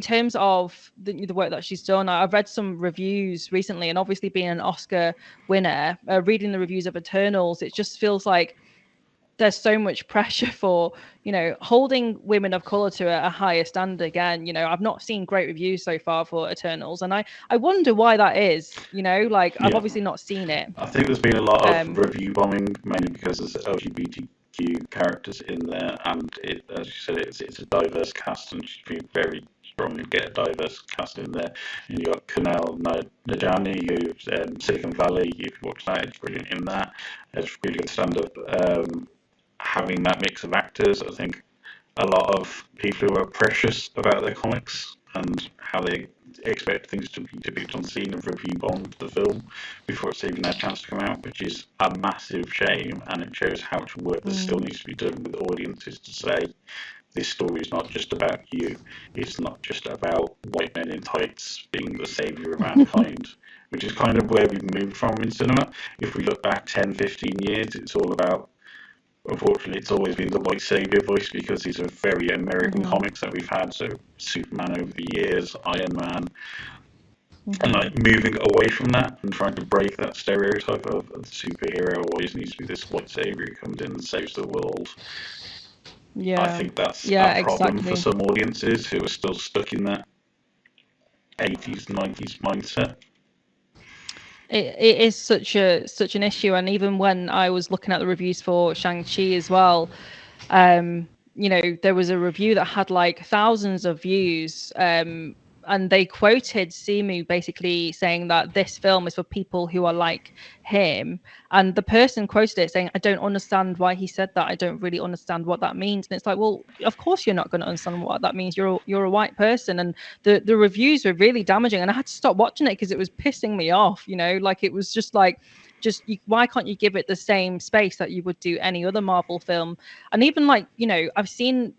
terms of the work that she's done, I've read some reviews recently, and obviously being an Oscar winner, reading the reviews of Eternals, it just feels like there's so much pressure for holding women of color to a higher standard again. I've not seen great reviews so far for Eternals, and I wonder why that is. I've obviously not seen it. I think there's been a lot of review bombing, mainly because there's LGBTQ characters in there, and as you said, it's a diverse cast, and she's been very strong to get a diverse cast in there. And you've got Kunal Najani, who's Silicon Valley. You've watched that; it's brilliant in that. It's really good stand-up. having that mix of actors. I think a lot of people who are precious about their comics and how they expect things to be depicted on scene and review Bond the film before it's even had a chance to come out, which is a massive shame, and it shows how much work there still needs to be done with audiences to say this story is not just about you, it's not just about white men in tights being the saviour of mankind, which is kind of where we've moved from in cinema. If we look back 10, 15 years, it's all about, unfortunately, it's always been the white saviour voice because these are very American comics that we've had. So Superman over the years, Iron Man, and like moving away from that and trying to break that stereotype of the superhero always needs to be this white saviour who comes in and saves the world. Yeah, I think that's a problem for some audiences who are still stuck in that 80s, 90s mindset. It is such an issue, and even when I was looking at the reviews for Shang Chi as well, you know, there was a review that had like thousands of views, and they quoted Simu basically saying that this film is for people who are like him, and the person quoted it saying, "I don't understand why he said that. I don't really understand what that means." And it's like, well, of course you're not going to understand what that means. You're a white person, and the reviews were really damaging, and I had to stop watching it because it was pissing me off. You know, like it was just like, why can't you give it the same space that you would do any other Marvel film? And even like, you know, I've seen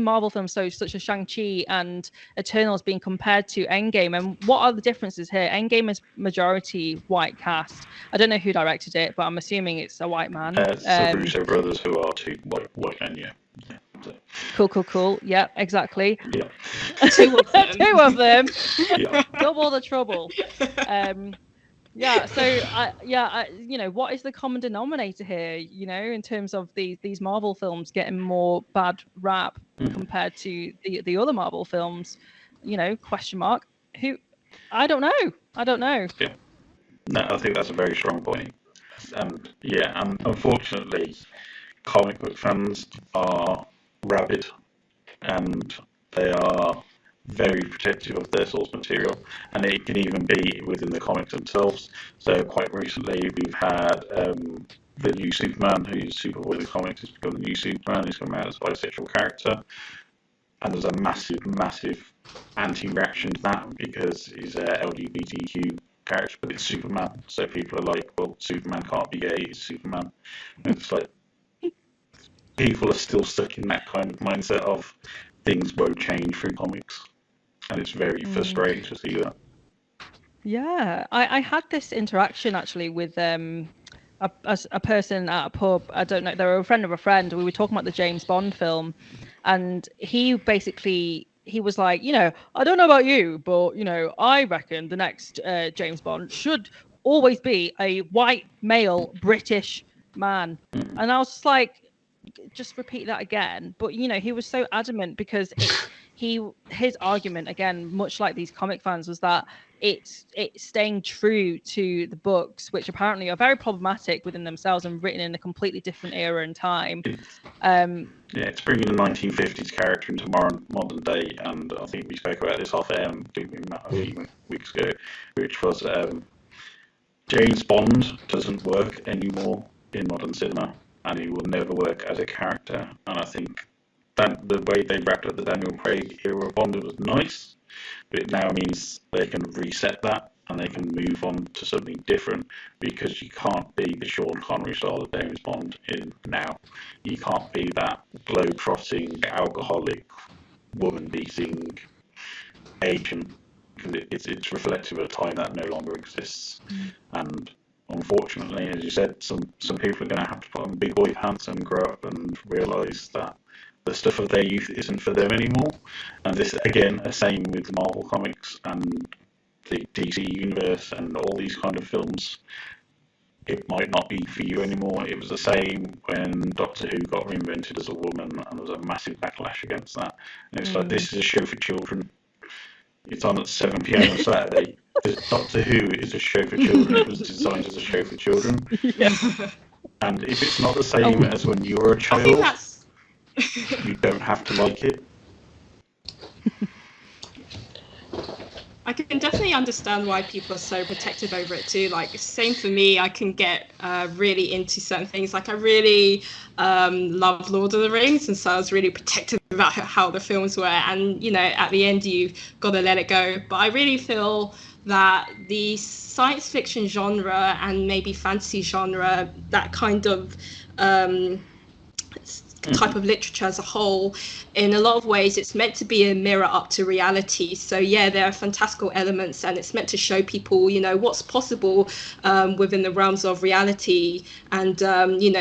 Marvel films such as Shang-Chi and Eternals being compared to Endgame. And what are the differences here? Endgame is majority white cast. I don't know who directed it, but I'm assuming it's a white man. It's the Russo brothers, who are two white men, yeah. Cool. Yeah, exactly. Yeah. Two of them. Yeah. Double the trouble. Yeah, so you know, what is the common denominator here, you know, in terms of these Marvel films getting more bad rap compared to the other Marvel films, you know, question mark. I don't know. Yeah. No, I think that's a very strong point. And unfortunately, comic book fans are rabid, and they are very protective of their source material, and it can even be within the comics themselves. So quite recently we've had the new Superman, who's Superboy in the comics, has become the new Superman. He's come out as a bisexual character, and there's a massive anti-reaction to that because he's a LGBTQ character, but it's Superman, so people are like, well, Superman can't be gay, it's Superman. And it's like, people are still stuck in that kind of mindset of things won't change through comics, and it's very frustrating to see that. Yeah, I had this interaction actually with a person at a pub. I don't know, they were a friend of a friend. We were talking about the James Bond film, and he was like, you know, I don't know about you, but you know, I reckon the next James Bond should always be a white male British man. And I was just like, just repeat that again. But you know, he was so adamant because his argument, again, much like these comic fans, was that it's staying true to the books, which apparently are very problematic within themselves and written in a completely different era and time. It's bringing the 1950s character into modern day, and I think we spoke about this off air a few weeks ago, which was James Bond doesn't work anymore in modern cinema, and he will never work as a character. And I think that the way they wrapped up the Daniel Craig era of Bond was nice, but it now means they can reset that and they can move on to something different, because you can't be the Sean Connery style of James Bond in now. You can't be that globe-trotting, alcoholic, woman-beating agent, because it's reflective of a time that no longer exists. And unfortunately, as you said, some people are going to have to put on big boy pants and grow up and realise that the stuff of their youth isn't for them anymore. And this, again, the same with the Marvel comics and the DC universe and all these kind of films. It might not be for you anymore. It was the same when Doctor Who got reinvented as a woman, and there was a massive backlash against that. And it's like, this is a show for children. It's on at 7 p.m. on Saturday. Doctor Who is a show for children. It was designed as a show for children. Yeah. And if it's not the same as when you were a child, you don't have to like it. I can definitely understand why people are so protective over it too. Like, same for me. I can get really into certain things. Like, I really love Lord of the Rings, and so I was really protective about how the films were. And at the end, you've got to let it go. But I really feel that the science fiction genre and maybe fantasy genre, that kind of type of literature as a whole, in a lot of ways it's meant to be a mirror up to reality. So yeah, there are fantastical elements, and it's meant to show people what's possible within the realms of reality, and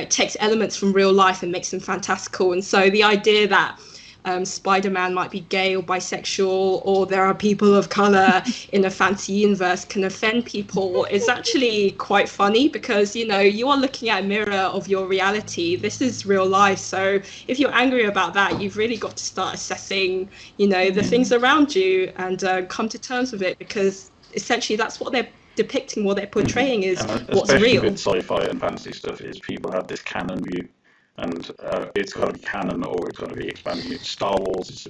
takes elements from real life and makes them fantastical. And so the idea that Spider-Man might be gay or bisexual, or there are people of color in a fantasy universe, can offend people is actually quite funny, because you are looking at a mirror of your reality. This is real life. So if you're angry about that, you've really got to start assessing the things around you, and come to terms with it, because essentially that's what they're depicting, what they're portraying is what's real. With sci-fi and fantasy stuff is people have this canon view, and it's got to be canon or it's got to be expanded. Star Wars is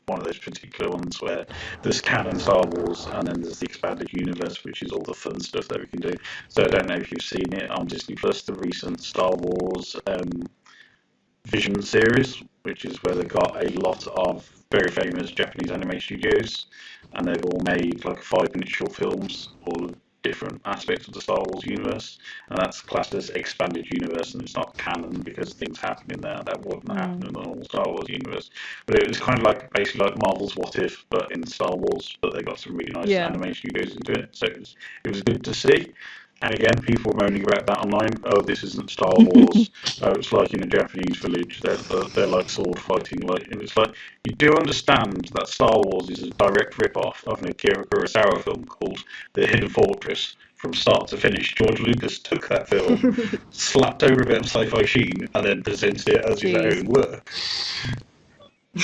one of those particular ones where there's canon Star Wars, and then there's the expanded universe, which is all the fun stuff that we can do. So I don't know if you've seen it on Disney Plus, the recent Star Wars Vision series, which is where they got a lot of very famous Japanese anime studios, and they've all made like 5-minute short films, all different aspects of the Star Wars universe, and that's classed as expanded universe, and it's not canon because things happen in there that wouldn't happen in the normal Star Wars universe. But it was kind of like basically like Marvel's What If, but in Star Wars, but they got some really nice anime studios into it, so it was good to see. And again, people were moaning about that online. Oh, this isn't Star Wars. It's like in a Japanese village. They're like sword fighting. And it's like, you do understand that Star Wars is a direct rip-off of an Akira Kurosawa film called The Hidden Fortress. From start to finish, George Lucas took that film, slapped over a bit of sci-fi sheen, and then presented it as his own work.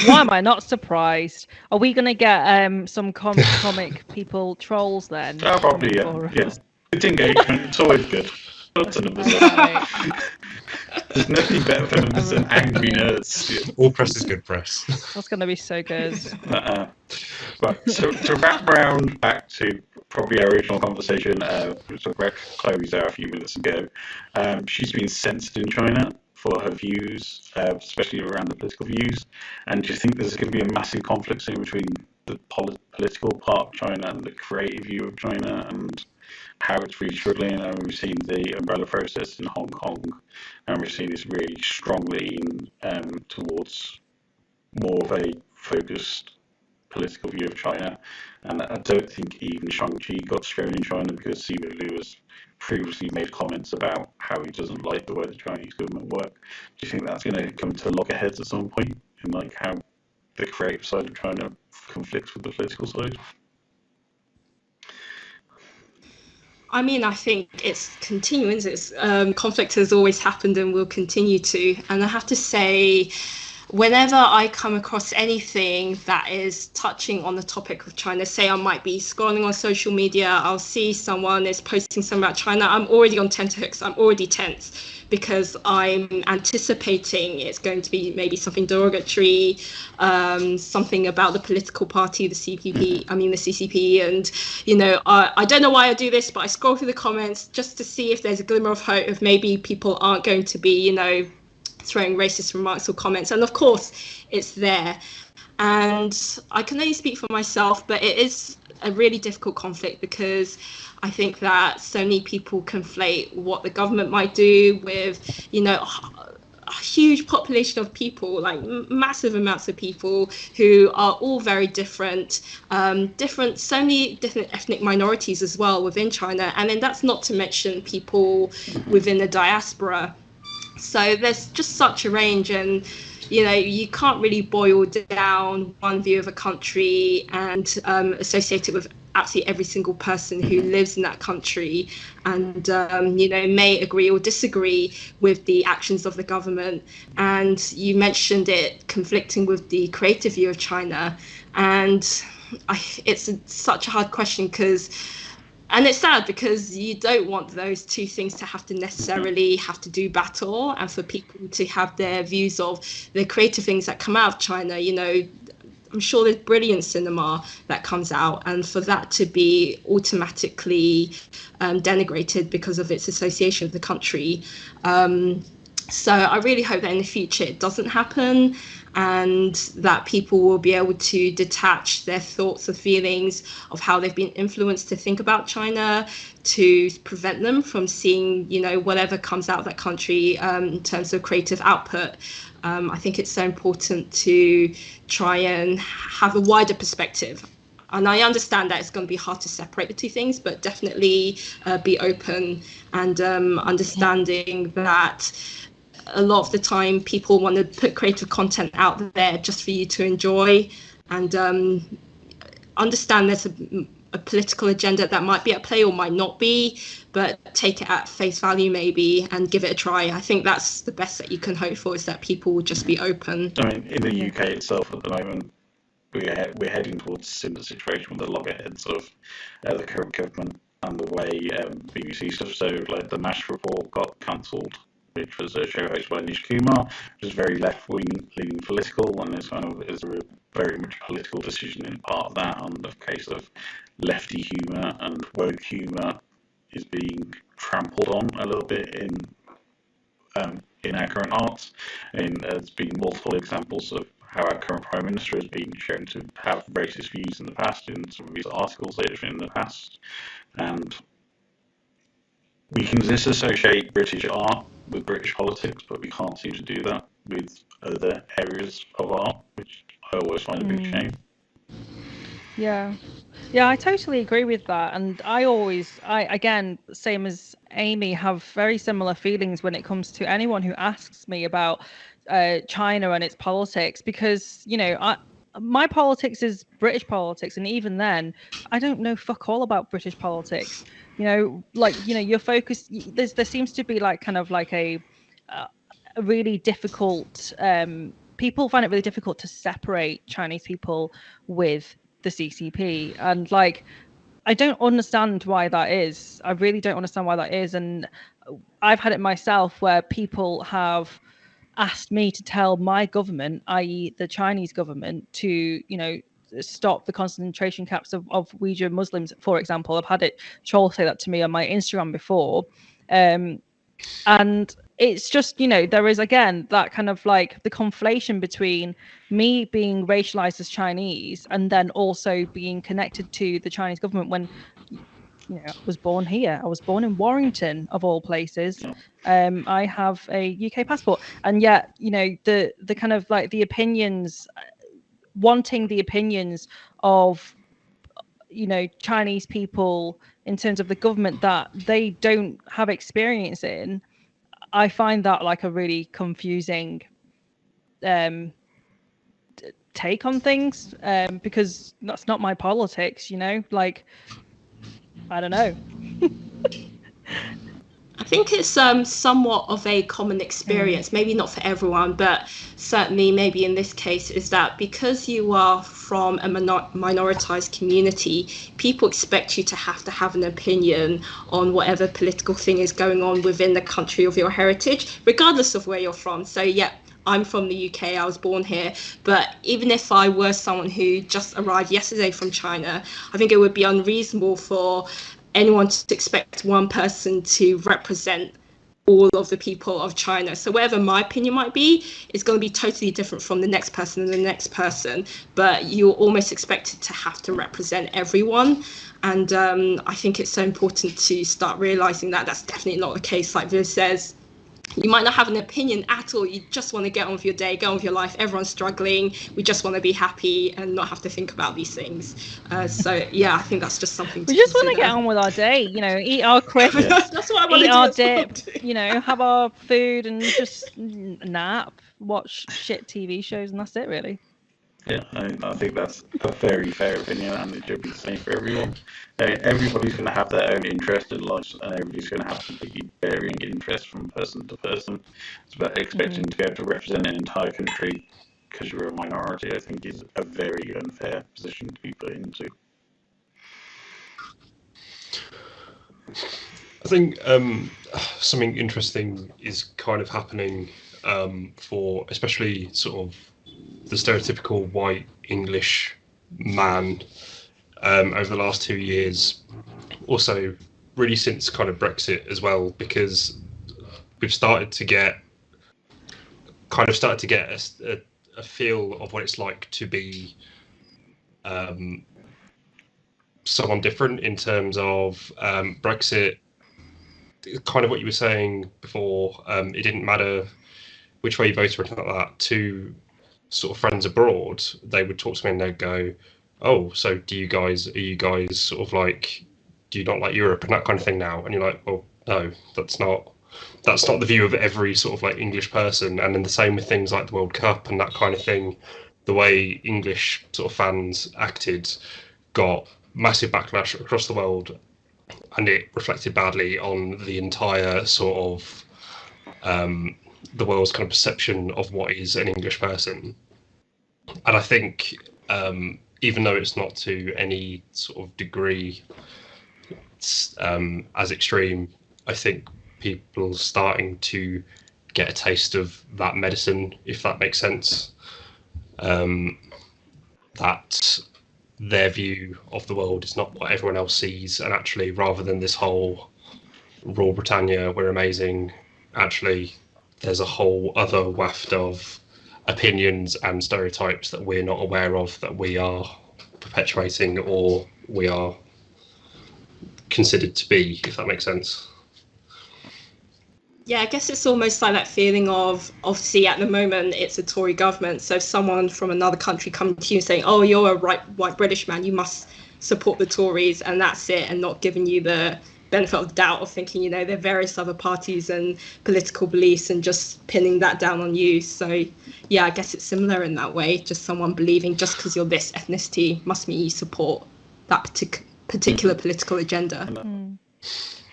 Why am I not surprised? Are we going to get some comic people trolls then? Oh, probably, yeah. It's engagement. It's always good. Lots of numbers. There's nothing better for numbers than angry nerds. All press is good press. That's going to be so good. Right. So to wrap around back to probably our original conversation, we talked about Chloe Zhao a few minutes ago. She's been censored in China for her views, especially around the political views. And do you think there's going to be a massive conflict soon between the political part of China and the creative view of China, and how it's really struggling? And we've seen the umbrella process in Hong Kong, and we've seen this really strong lean towards more of a focused political view of China. And I don't think even Shang Chi got shown in China, because Simu Liu has previously made comments about how he doesn't like the way the Chinese government work. Do you think that's going to come to loggerheads at some point, in like how the creative side of China conflicts with the political side? I mean, I think it's continuing. Conflict has always happened and will continue to. And I have to say, whenever I come across anything that is touching on the topic of China, say I might be scrolling on social media, I'll see someone is posting something about China, I'm already on tenterhooks, I'm already tense, because I'm anticipating it's going to be maybe something derogatory, something about the political party, the CCP, and I don't know why I do this, but I scroll through the comments just to see if there's a glimmer of hope of maybe people aren't going to be, throwing racist remarks or comments. And of course it's there, and I can only speak for myself, but it is a really difficult conflict, because I think that so many people conflate what the government might do with a huge population of people, like massive amounts of people who are all very different, so many different ethnic minorities as well within China, and then that's not to mention people within the diaspora. So there's just such a range, and you can't really boil down one view of a country and associate it with absolutely every single person who lives in that country, and may agree or disagree with the actions of the government. And you mentioned it conflicting with the creative view of China, and it's such a hard question, and it's sad, because you don't want those two things to have to necessarily have to do battle, and for people to have their views of the creative things that come out of China. I'm sure there's brilliant cinema that comes out, and for that to be automatically denigrated because of its association with the country. So I really hope that in the future it doesn't happen, and that people will be able to detach their thoughts and feelings of how they've been influenced to think about China, to prevent them from seeing, whatever comes out of that country in terms of creative output. I think it's so important to try and have a wider perspective. And I understand that it's going to be hard to separate the two things, but definitely be open and understanding that a lot of the time people want to put creative content out there just for you to enjoy, and understand there's a political agenda that might be at play or might not be, but take it at face value maybe and give it a try. I think that's the best that you can hope for, is that people will just be open. I mean, in the UK itself at the moment, we're heading towards a similar situation with the loggerheads of the current government and the way BBC stuff. So, like, the MASH report got cancelled, which was a show hosted by Nish Kumar, which was very left-wing, leaning political, and there's a very much political decision in part of that, on the case of lefty humour and woke humour is being trampled on a little bit in our current arts. And there's been multiple examples of how our current Prime Minister has been shown to have racist views in the past in some of his articles that have been in the past. And we can disassociate British art with British politics, but we can't seem to do that with other areas of art, which I always find a big shame. Yeah, I totally agree with that. And I again, same as Amy, have very similar feelings when it comes to anyone who asks me about China and its politics, because, my politics is British politics, and even then, I don't know fuck all about British politics. Your focus, there seems to be like kind of like a really difficult. People find it really difficult to separate Chinese people with the CCP, and like, I don't understand why that is. I really don't understand why that is. And I've had it myself where people have asked me to tell my government, i.e. the Chinese government, to, stop the concentration camps of Uyghur Muslims, for example. I've had Chol say that to me on my Instagram before. And it's just, there is, again, that kind of like the conflation between me being racialized as Chinese and then also being connected to the Chinese government when, I was born here. I was born in Warrington, of all places. I have a UK passport. And yet, the kind of like the opinions, wanting the opinions of, Chinese people in terms of the government that they don't have experience in, I find that like a really confusing take on things, because that's not my politics, like, I don't know. I think it's somewhat of a common experience, maybe not for everyone, but certainly maybe in this case, is that because you are from a minoritized community, people expect you to have an opinion on whatever political thing is going on within the country of your heritage, regardless of where you're from. So yeah, I'm from the UK, I was born here, but even if I were someone who just arrived yesterday from China, I think it would be unreasonable for anyone to expect one person to represent all of the people of China. So whatever my opinion might be, it's going to be totally different from the next person and the next person, but you're almost expected to have to represent everyone. And I think it's so important to start realizing that that's definitely not the case. Like Viv says, you might not have an opinion at all. You just want to get on with your day, get on with your life. Everyone's struggling. We just want to be happy and not have to think about these things. So yeah, I think that's just something to We just consider. want to get on with our day, eat our crisps, That's what I want eat to our do. dip, have our food and just nap, watch shit TV shows, and that's it, really. Yeah, I think that's a very fair opinion, and it should be the same for everyone. Everybody's going to have their own interest in life, and everybody's going to have completely varying interests from person to person. But expecting to be able to represent an entire country because you're a minority, I think, is a very unfair position to be put into. I think something interesting is kind of happening for especially sort of the stereotypical white English man over the last 2 years. Also, really since kind of Brexit as well, because we've started to get a feel of what it's like to be someone different in terms of Brexit. Kind of what you were saying before, it didn't matter which way you voted or anything like that. To sort of friends abroad, they would talk to me and they'd go, "Oh, so are you guys sort of like, do you not like Europe and that kind of thing now?" And you're like, "Well, no, that's not the view of every sort of like English person." And then the same with things like the World Cup and that kind of thing. The way English sort of fans acted got massive backlash across the world, and it reflected badly on the entire sort of the world's kind of perception of what is an English person. And I think even though it's not to any sort of degree as extreme, I think people starting to get a taste of that medicine, if that makes sense. That their view of the world is not what everyone else sees, and actually, rather than this whole Rule Britannia, we're amazing, actually there's a whole other waft of opinions and stereotypes that we're not aware of, that we are perpetuating or we are considered to be, if that makes sense. Yeah, I guess it's almost like that feeling of, obviously at the moment it's a Tory government, so if someone from another country coming to you saying, "Oh, you're a white British man, you must support the Tories," and that's it, and not giving you the benefit of the doubt of thinking, you know, there are various other parties and political beliefs, and just pinning that down on you. So yeah, I guess it's similar in that way, just someone believing just because you're this ethnicity must mean you support that particular political agenda.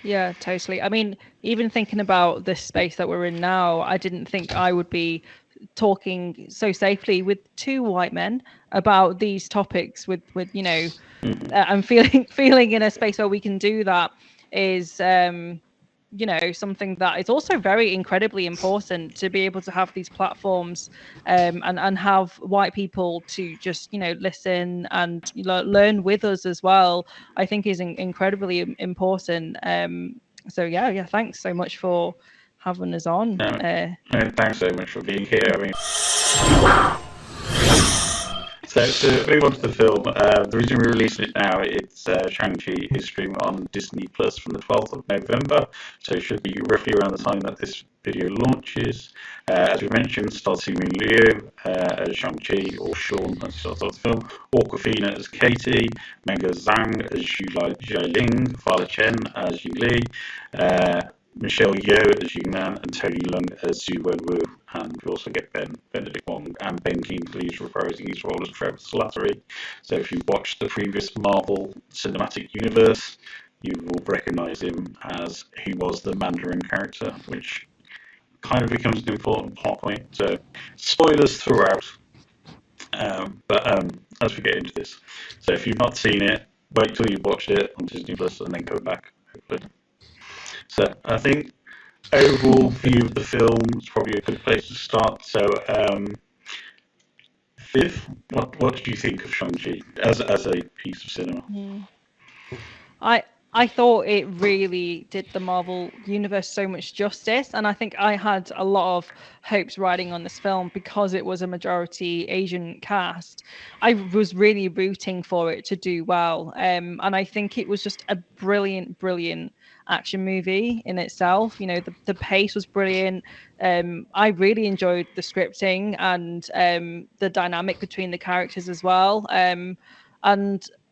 Yeah, totally. I mean, even thinking about this space that we're in now, I didn't think I would be talking so safely with two white men about these topics with you know, and feeling in a space where we can do that is you know, something that is also very incredibly important, to be able to have these platforms and have white people to just, you know, listen and learn with us as well, I think is incredibly important. So yeah, thanks so much for having us on. Thanks so much for being here. I mean, so to move on to the film, the reason we're releasing it now, it's Shang Chi is streaming on Disney Plus from the 12th of November, so it should be roughly around the time that this video launches. As we mentioned, stars Simu Liu as Shang Chi, or Sean as starts off the film, Awkwafina as Katie, Menga Zhang as Xu Jialing, Fala Chen as Yi Li, Michelle Yeoh as Yunnan, and Tony Leung as Zhu Wenwu. And we also get Benedict Wong and Ben Kingsley's reprising his role as Trevor Slattery. So if you've watched the previous Marvel Cinematic Universe, you will recognise him as he was the Mandarin character, which kind of becomes an important plot point. So spoilers throughout, but as we get into this, so if you've not seen it, wait till you've watched it on Disney Plus and then go back, hopefully. So I think overall view of the film is probably a good place to start. So, Viv, what did you think of Shang-Chi as a piece of cinema? I thought it really did the Marvel universe so much justice, and I think I had a lot of hopes riding on this film because it was a majority Asian cast. I was really rooting for it to do well, and I think it was just a brilliant action movie in itself. You know, the pace was brilliant. I really enjoyed the scripting and the dynamic between the characters as well, and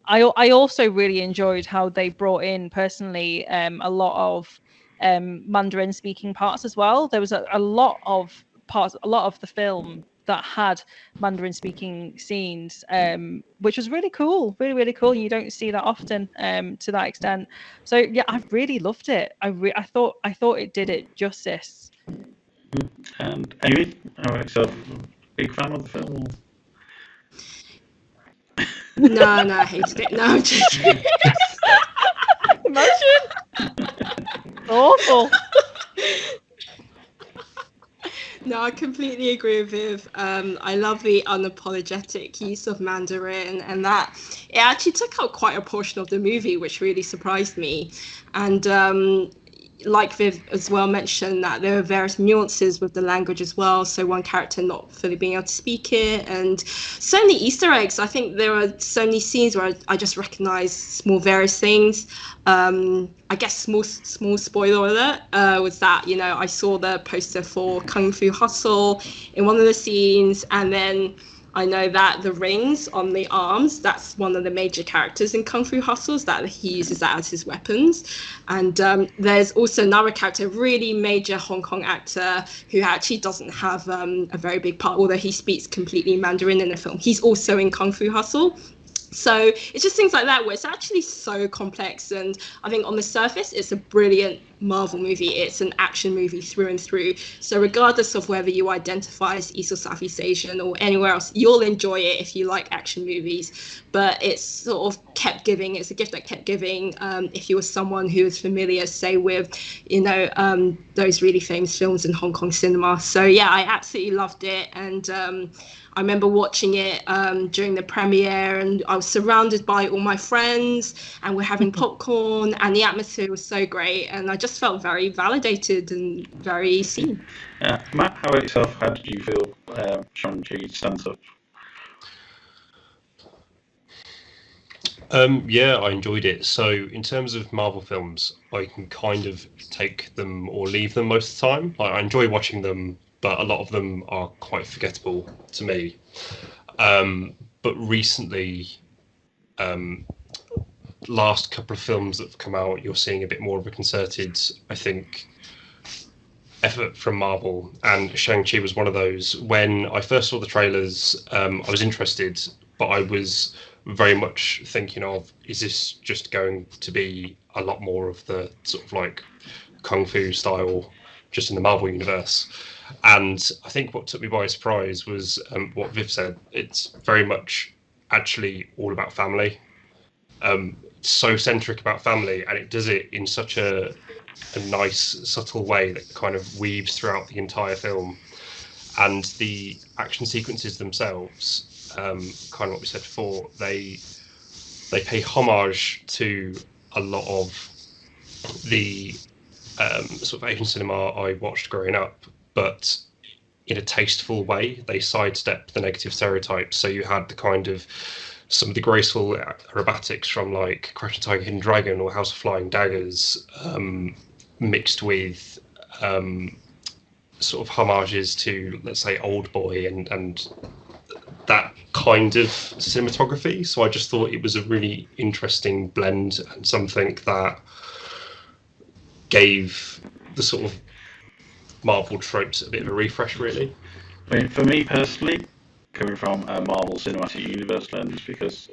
I also really enjoyed how they brought in personally a lot of Mandarin speaking parts as well. There was a lot of the film that had Mandarin speaking scenes, which was really cool. You don't see that often to that extent. So yeah, I really loved it. I thought it did it justice. And Amy, so big fan of the film? No, I hated it. No, I'm just kidding. Emotion. Awful. No, I completely agree with Viv. I love the unapologetic use of Mandarin, and that it actually took out quite a portion of the movie, which really surprised me. And like Viv as well mentioned, that there are various nuances with the language as well. So one character not fully being able to speak it, and so many Easter eggs. I think there are so many scenes where I just recognize small various things. I guess small spoiler alert was that, you know, I saw the poster for Kung Fu Hustle in one of the scenes, and then I know that the rings on the arms, that's one of the major characters in Kung Fu Hustles, that he uses that as his weapons. And there's also another character, really major Hong Kong actor, who actually doesn't have a very big part, although he speaks completely Mandarin in the film. He's also in Kung Fu Hustle. So it's just things like that where it's actually so complex, and I think on the surface it's a brilliant Marvel movie. It's an action movie through and through. So regardless of whether you identify as East or Southeast Asian or anywhere else, you'll enjoy it if you like action movies. But it's sort of kept giving. It's a gift that kept giving. If you were someone who is familiar, say, with, you know, those really famous films in Hong Kong cinema. So yeah, I absolutely loved it, and I remember watching it during the premiere, and I was surrounded by all my friends, and we're having popcorn, and the atmosphere was so great, and I just felt very validated and very seen. Matt, how about yourself? How did you feel Shang-Chi stands up? Yeah, I enjoyed it. So in terms of Marvel films, I can kind of take them or leave them most of the time. Like, I enjoy watching them, but a lot of them are quite forgettable to me. But recently, last couple of films that have come out, you're seeing a bit more of a concerted, I think, effort from Marvel, and Shang-Chi was one of those. When I first saw the trailers, I was interested, but I was very much thinking of, is this just going to be a lot more of the sort of like Kung Fu style just in the Marvel universe? And I think what took me by surprise was what Viv said. It's very much actually all about family. So centric about family, and it does it in such a nice, subtle way that kind of weaves throughout the entire film. And the action sequences themselves, kind of what we said before, they pay homage to a lot of the sort of Asian cinema I watched growing up, but in a tasteful way. They sidestep the negative stereotypes. So you had the kind of some of the graceful aerobatics from like Crouching Tiger, Hidden Dragon or House of Flying Daggers, mixed with sort of homages to, let's say, Old Boy and that kind of cinematography. So I just thought it was a really interesting blend and something that gave the sort of Marvel tropes a bit of a refresh, really. I mean, for me personally, coming from a Marvel Cinematic Universe lens, because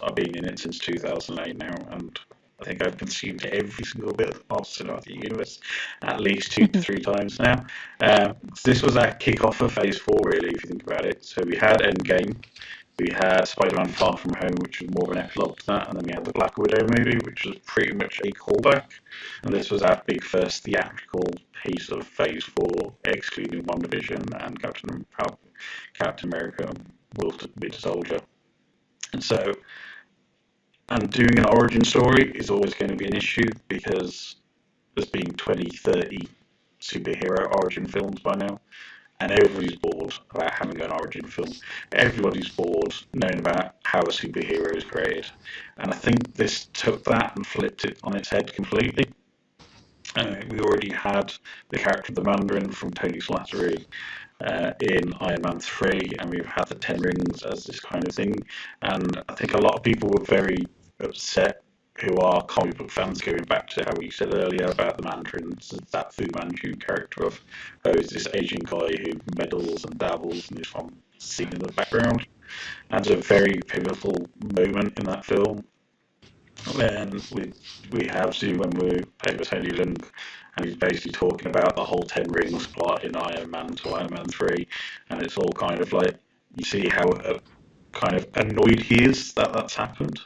I've been in it since 2008 now, and I think I've consumed every single bit of the Marvel Cinematic Universe at least 2 to 3 times now. This was our kick-off for Phase 4, really, if you think about it. So we had Endgame, we had Spider-Man Far From Home, which was more of an epilogue to that, and then we had the Black Widow movie, which was pretty much a callback. And this was our big first theatrical piece of Phase 4, excluding WandaVision and Captain America, Winter Soldier. And so, and doing an origin story is always going to be an issue, because there's been 20, 30 superhero origin films by now, and everybody's bored about having an origin film. Everybody's bored knowing about how a superhero is created. And I think this took that and flipped it on its head completely. We already had the character of the Mandarin from Tony Slattery in Iron Man 3, and we've had the Ten Rings as this kind of thing. And I think a lot of people were very upset, who are comic book fans, going back to how we said earlier about the Mandarins, that Fu Manchu character of, is this Asian guy who meddles and dabbles and is from seen in the background. And it's a very pivotal moment in that film. Then we have Wenwu played by Tony Leung, and he's basically talking about the whole Ten Rings plot in Iron Man to Iron Man 3, and it's all kind of like, you see how kind of annoyed he is that that's happened,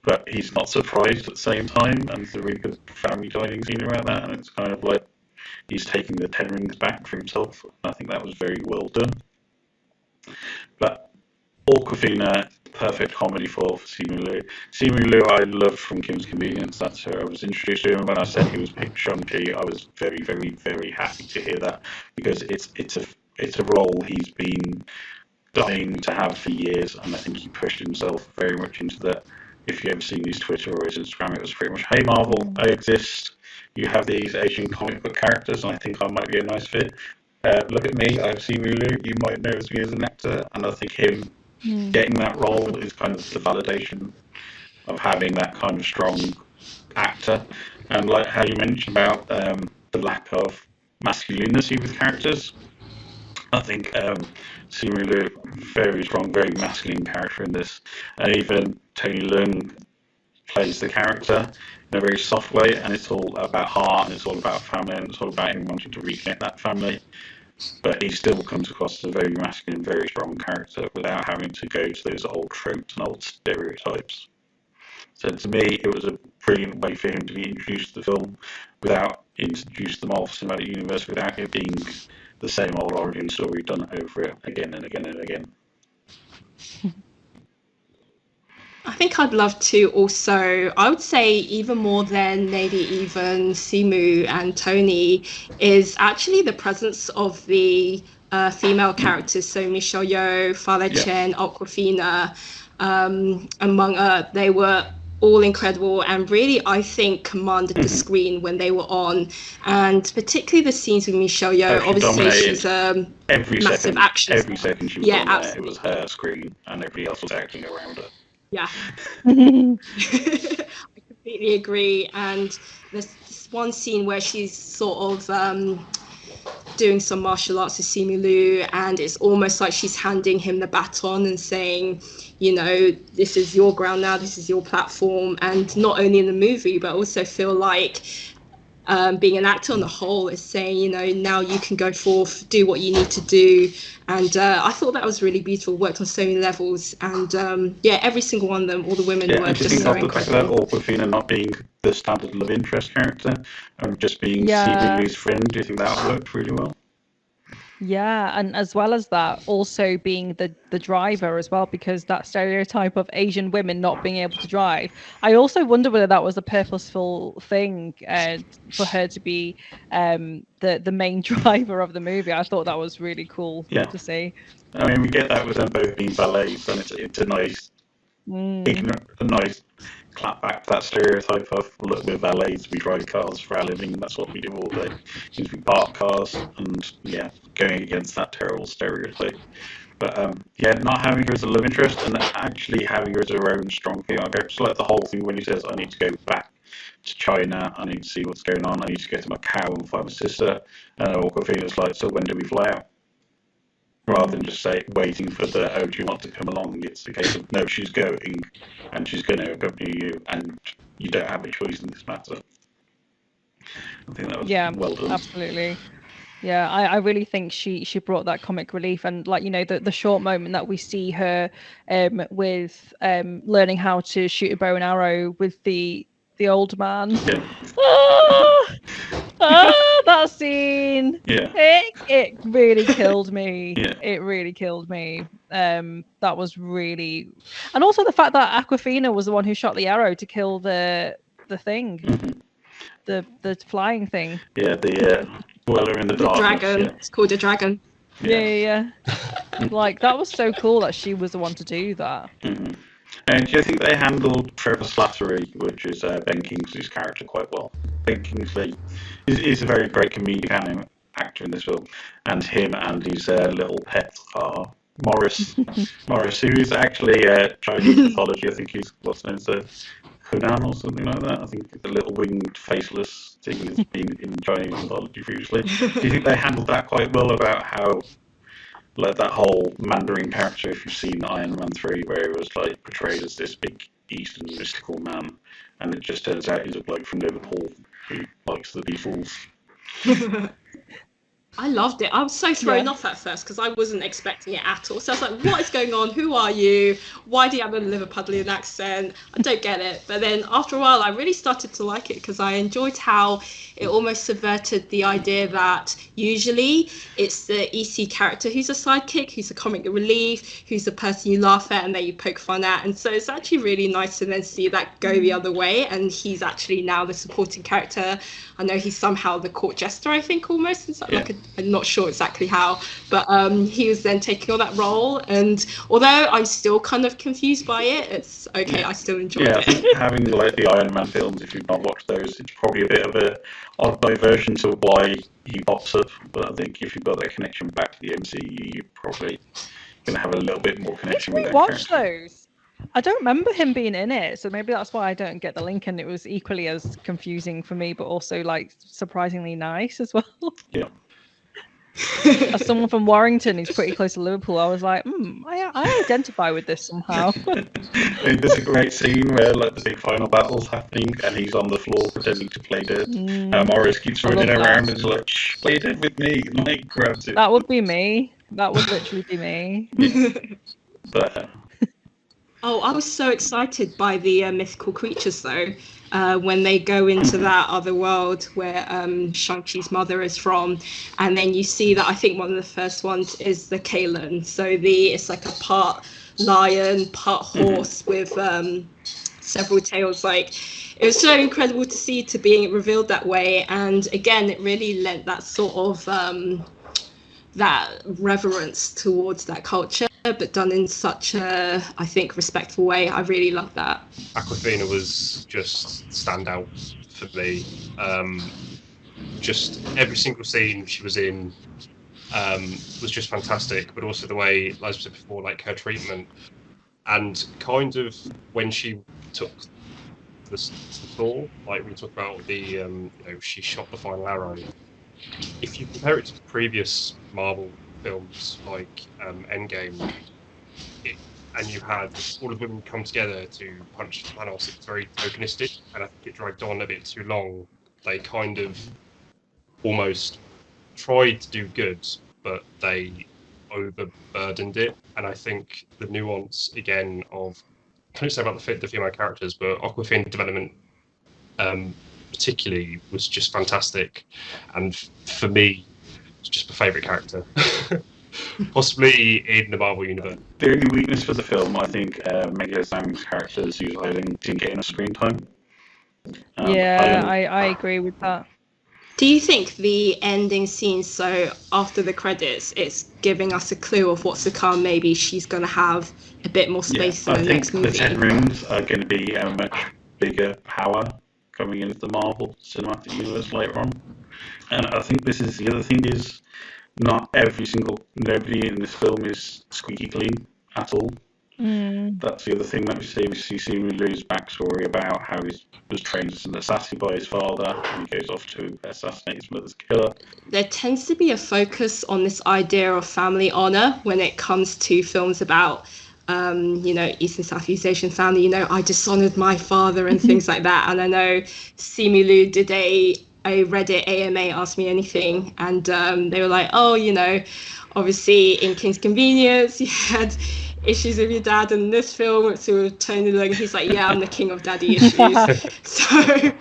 but he's not surprised at the same time, and there's a really good family dining scene around that, and it's kind of like, he's taking the 10 rings back for himself. I think that was very well done. But Awkwafina, perfect comedy for Simu Liu. Simu Liu I loved from Kim's Convenience. That's who I was introduced to him. When I said he was picked Shang-Chi, I was very, very, very happy to hear that, because it's a role he's been dying to have for years, and I think he pushed himself very much into that. If you ever seen his Twitter or his Instagram, it was pretty much, hey Marvel, I exist. You have these Asian comic book characters, and I think I might be a nice fit. Look at me, I've seen Lulu. You might notice me as an actor, and I think him getting that role is kind of the validation of having that kind of strong actor. And like how you mentioned about the lack of masculinity with characters, I think Simu Liu, very strong, very masculine character in this. And even Tony Leung plays the character in a very soft way, and it's all about heart, and it's all about family, and it's all about him wanting to reconnect that family. But he still comes across as a very masculine, very strong character without having to go to those old tropes and old stereotypes. So to me, it was a brilliant way for him to be introduced to the film without introducing the Marvel Cinematic Universe, without it being the same old origin story done over it again and again and again. I think I'd love to also, I would say even more than maybe even Simu and Tony, is actually the presence of the female characters. So Michelle Yeoh, Fale Chen, Awkwafina, among they were all incredible, and really I think commanded the screen when they were on, and particularly the scenes with Michelle Yeoh. Obviously she's a massive action. Every second she was on there, it was her screen, and everybody else was acting around her. Yeah. I completely agree. And there's this one scene where she's sort of doing some martial arts with Simu Liu, and it's almost like she's handing him the baton and saying, you know, this is your ground now, this is your platform. And not only in the movie, but also feel like being an actor on the whole is saying, you know, now you can go forth, do what you need to do. And I thought that was really beautiful, worked on so many levels. And yeah, every single one of them, all the women were just so incredible. Awkwafina not being the standard love interest character and just being Simu Liu's friend, do you think that worked really well? Yeah, and as well as that, also being the driver as well, because that stereotype of Asian women not being able to drive. I also wonder whether that was a purposeful thing for her to be the main driver of the movie. I thought that was really cool to see. I mean, we get that with them both being valets, and it's a nice, a nice clap back to that stereotype of, look, we're valets, we drive cars for our living, that's what we do all day. We park cars, and going against that terrible stereotype. But not having her as a love interest, and actually having her as her own strong female character. Just like the whole thing when he says, I need to go back to China, I need to see what's going on, I need to go to Macau and find my sister. And Awkwafina's like, so when do we fly out? Rather than just waiting for do you want to come along? It's the case of, no, she's going, and she's going to accompany you, and you don't have a choice in this matter. I think that was well done. Absolutely. Yeah, I really think she brought that comic relief, and like, you know, the short moment that we see her with learning how to shoot a bow and arrow with the old man. That scene. It really killed me. It really killed me. That was really, and also the fact that Awkwafina was the one who shot the arrow to kill the thing, the flying thing. The dweller in the darkness. Dragon. It's called a dragon. Yeah. Like, that was so cool that she was the one to do that. And do you think they handled Trevor Slattery, which is Ben Kingsley's character, quite well? Ben Kingsley is a very great comedic actor in this film, and him and his little pet are Morris, who is actually Chinese mythology. I think he's what's known as a Hunan or something like that. I think the little winged, faceless thing has been in Chinese mythology previously. Do you think they handled that quite well, about how, like, that whole Mandarin character, if you've seen Iron Man 3, where he was like portrayed as this big Eastern mystical man, and it just turns out he's a bloke from Liverpool who likes the Beatles? I loved it. I was so thrown off at first because I wasn't expecting it at all. So I was like, what is going on? Who are you? Why do you have a Liverpudlian accent? I don't get it. But then after a while, I really started to like it because I enjoyed how it almost subverted the idea that usually it's the EC character who's a sidekick, who's a comic relief, who's the person you laugh at and that you poke fun at. And so it's actually really nice to then see that go the other way. And he's actually now the supporting character. I know he's somehow the court jester, I think, almost. It's like I'm not sure exactly how, but he was then taking on that role. And although I'm still kind of confused by it, it's okay. I still enjoy it. I think having like the Iron Man films, if you've not watched those, it's probably a bit of a odd diversion to why he pops up. But I think if you've got that connection back to the MCU, you're probably going to have a little bit more connection with that. Watch those. I don't remember him being in it, so maybe that's why I don't get the link, and it was equally as confusing for me, but also like surprisingly nice as well. Yeah. As someone from Warrington who's pretty close to Liverpool, I was like, I identify with this somehow. There's a great scene where like the big final battle's happening and he's on the floor pretending to play dead. Morris keeps running around and is like, shh, play dead with me, and like grabs it. That would be me. That would literally be me. But oh, I was so excited by the mythical creatures, though, when they go into that other world where Shang-Chi's mother is from. And then you see that I think one of the first ones is the Kalen. So it's like a part lion, part horse with several tails. Like, it was so incredible to see to being revealed that way. And again, it really lent that sort of that reverence towards that culture, but done in such a, I think, respectful way. I really love that. Awkwafina was just standout for me. Just every single scene she was in was just fantastic, but also the way, like I said before, like her treatment, and kind of when she took the Thor, like we talk about the, she shot the final arrow. If you compare it to previous Marvel films like Endgame, and you had all of the women come together to punch Thanos, it's very tokenistic, and I think it dragged on a bit too long. They kind of almost tried to do good, but they overburdened it. And I think the nuance again of, I don't say about the female characters, but Awkwafina development particularly was just fantastic, and for me it's just my favourite character possibly in the Marvel universe. The only weakness for the film, I think, Mega Zhang's characters didn't get enough screen time. I agree with that. Do you think the ending scene, so after the credits, it's giving us a clue of what's to come? Maybe she's going to have a bit more space in the next movie. I think the 10 rooms are going to be a much bigger power coming into the Marvel Cinematic Universe later on. And I think this is the other thing is not nobody in this film is squeaky clean at all. That's the other thing that we see. We see Simu Liu's backstory about how he was trained as an assassin by his father, and he goes off to assassinate his mother's killer. There tends to be a focus on this idea of family honor when it comes to films about East and Southeast Asian family, I dishonored my father and things like that. And I know Simu Liu did a Reddit AMA Ask Me Anything, and they were like, obviously in King's Convenience you had issues with your dad, and in this film it's with Tony Leung, he's like, I'm the king of daddy issues. So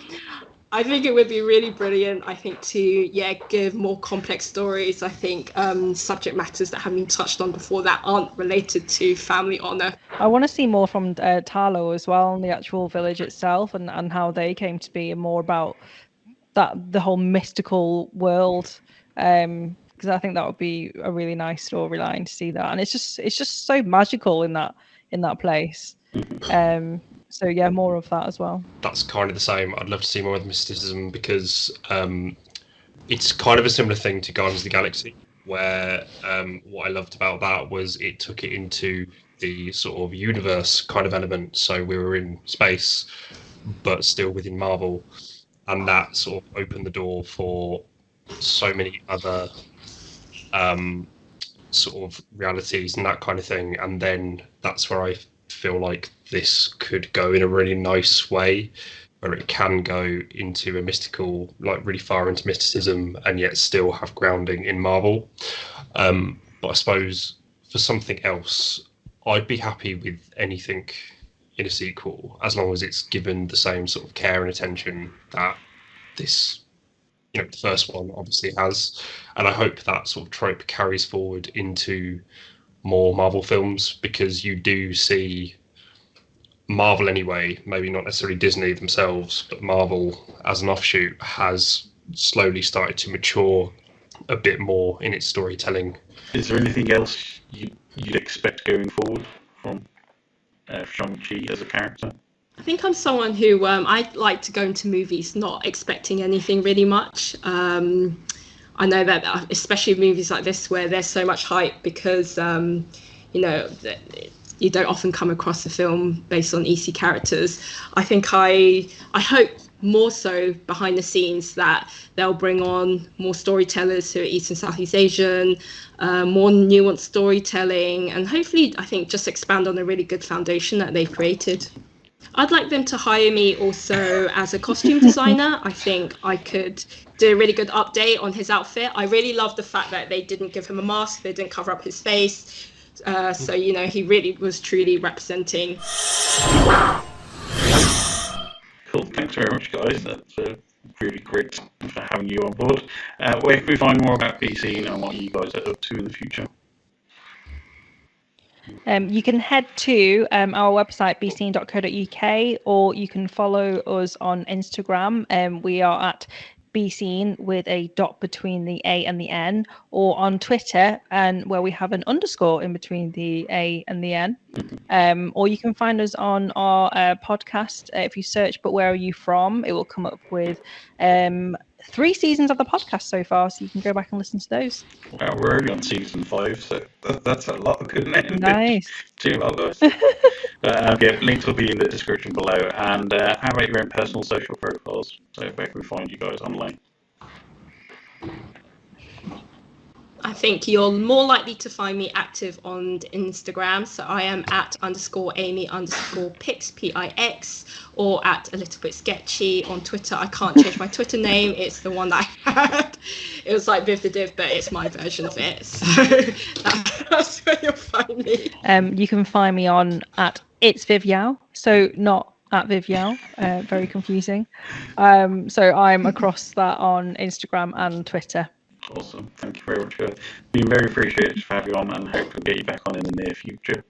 I think it would be really brilliant, I think, to give more complex stories. I think subject matters that have been touched on before that aren't related to family honor. I want to see more from Talo as well, and the actual village itself, and how they came to be, and more about the whole mystical world. Because I think that would be a really nice storyline to see that, and it's just so magical in that place. So more of that as well. That's kind of the same. I'd love to see more of the mysticism, because it's kind of a similar thing to Guardians of the Galaxy, where what I loved about that was it took it into the sort of universe kind of element. So we were in space, but still within Marvel, and that sort of opened the door for so many other sort of realities and that kind of thing. And then that's where I feel like this could go in a really nice way, where it can go into a mystical, like really far into mysticism, and yet still have grounding in Marvel. But I suppose for something else, I'd be happy with anything in a sequel as long as it's given the same sort of care and attention that this, the first one obviously has. And I hope that sort of trope carries forward into more Marvel films, because you do see Marvel anyway, maybe not necessarily Disney themselves, but Marvel as an offshoot has slowly started to mature a bit more in its storytelling. Is there anything else you'd expect going forward from Shang Chi as a character? I think I'm someone who I like to go into movies not expecting anything really much. I know that especially movies like this where there's so much hype, because you don't often come across a film based on EC characters. I think I hope more so behind the scenes that they'll bring on more storytellers who are East and Southeast Asian, more nuanced storytelling, and hopefully I think just expand on a really good foundation that they've created. I'd like them to hire me also as a costume designer. I think I could do a really good update on his outfit. I really love the fact that they didn't give him a mask, they didn't cover up his face. So, he really was truly representing. Cool, thanks very much, guys. That's really great for having you on board. Where can we find more about besean and what you guys are up to in the future? You can head to our website, besean.co.uk, or you can follow us on Instagram. We are at besean with a dot between the A and the N, or on Twitter, and where we have an underscore in between the A and the N. Or you can find us on our podcast. If you search "But Where Are You From?" it will come up with 3 seasons of the podcast so far, so you can go back and listen to those. Wow, we're already on season 5, so that's a lot of good names. Nice. Too well, guys. Links will be in the description below. And how about your own personal social profiles? So where can we find you guys online? I think you're more likely to find me active on Instagram. So I am at _Amy_Pix, Pix, or at a little bit sketchy on Twitter. I can't change my Twitter name. It's the one that I had. It was like Viv the Div, but it's my version of it. So that's where you'll find me. You can find me on at It's Viv Yau. So not at Viv Yau, very confusing. So I'm across that on Instagram and Twitter. Awesome. Thank you very much. Been very appreciated to have you on, and hope to get you back on in the near future.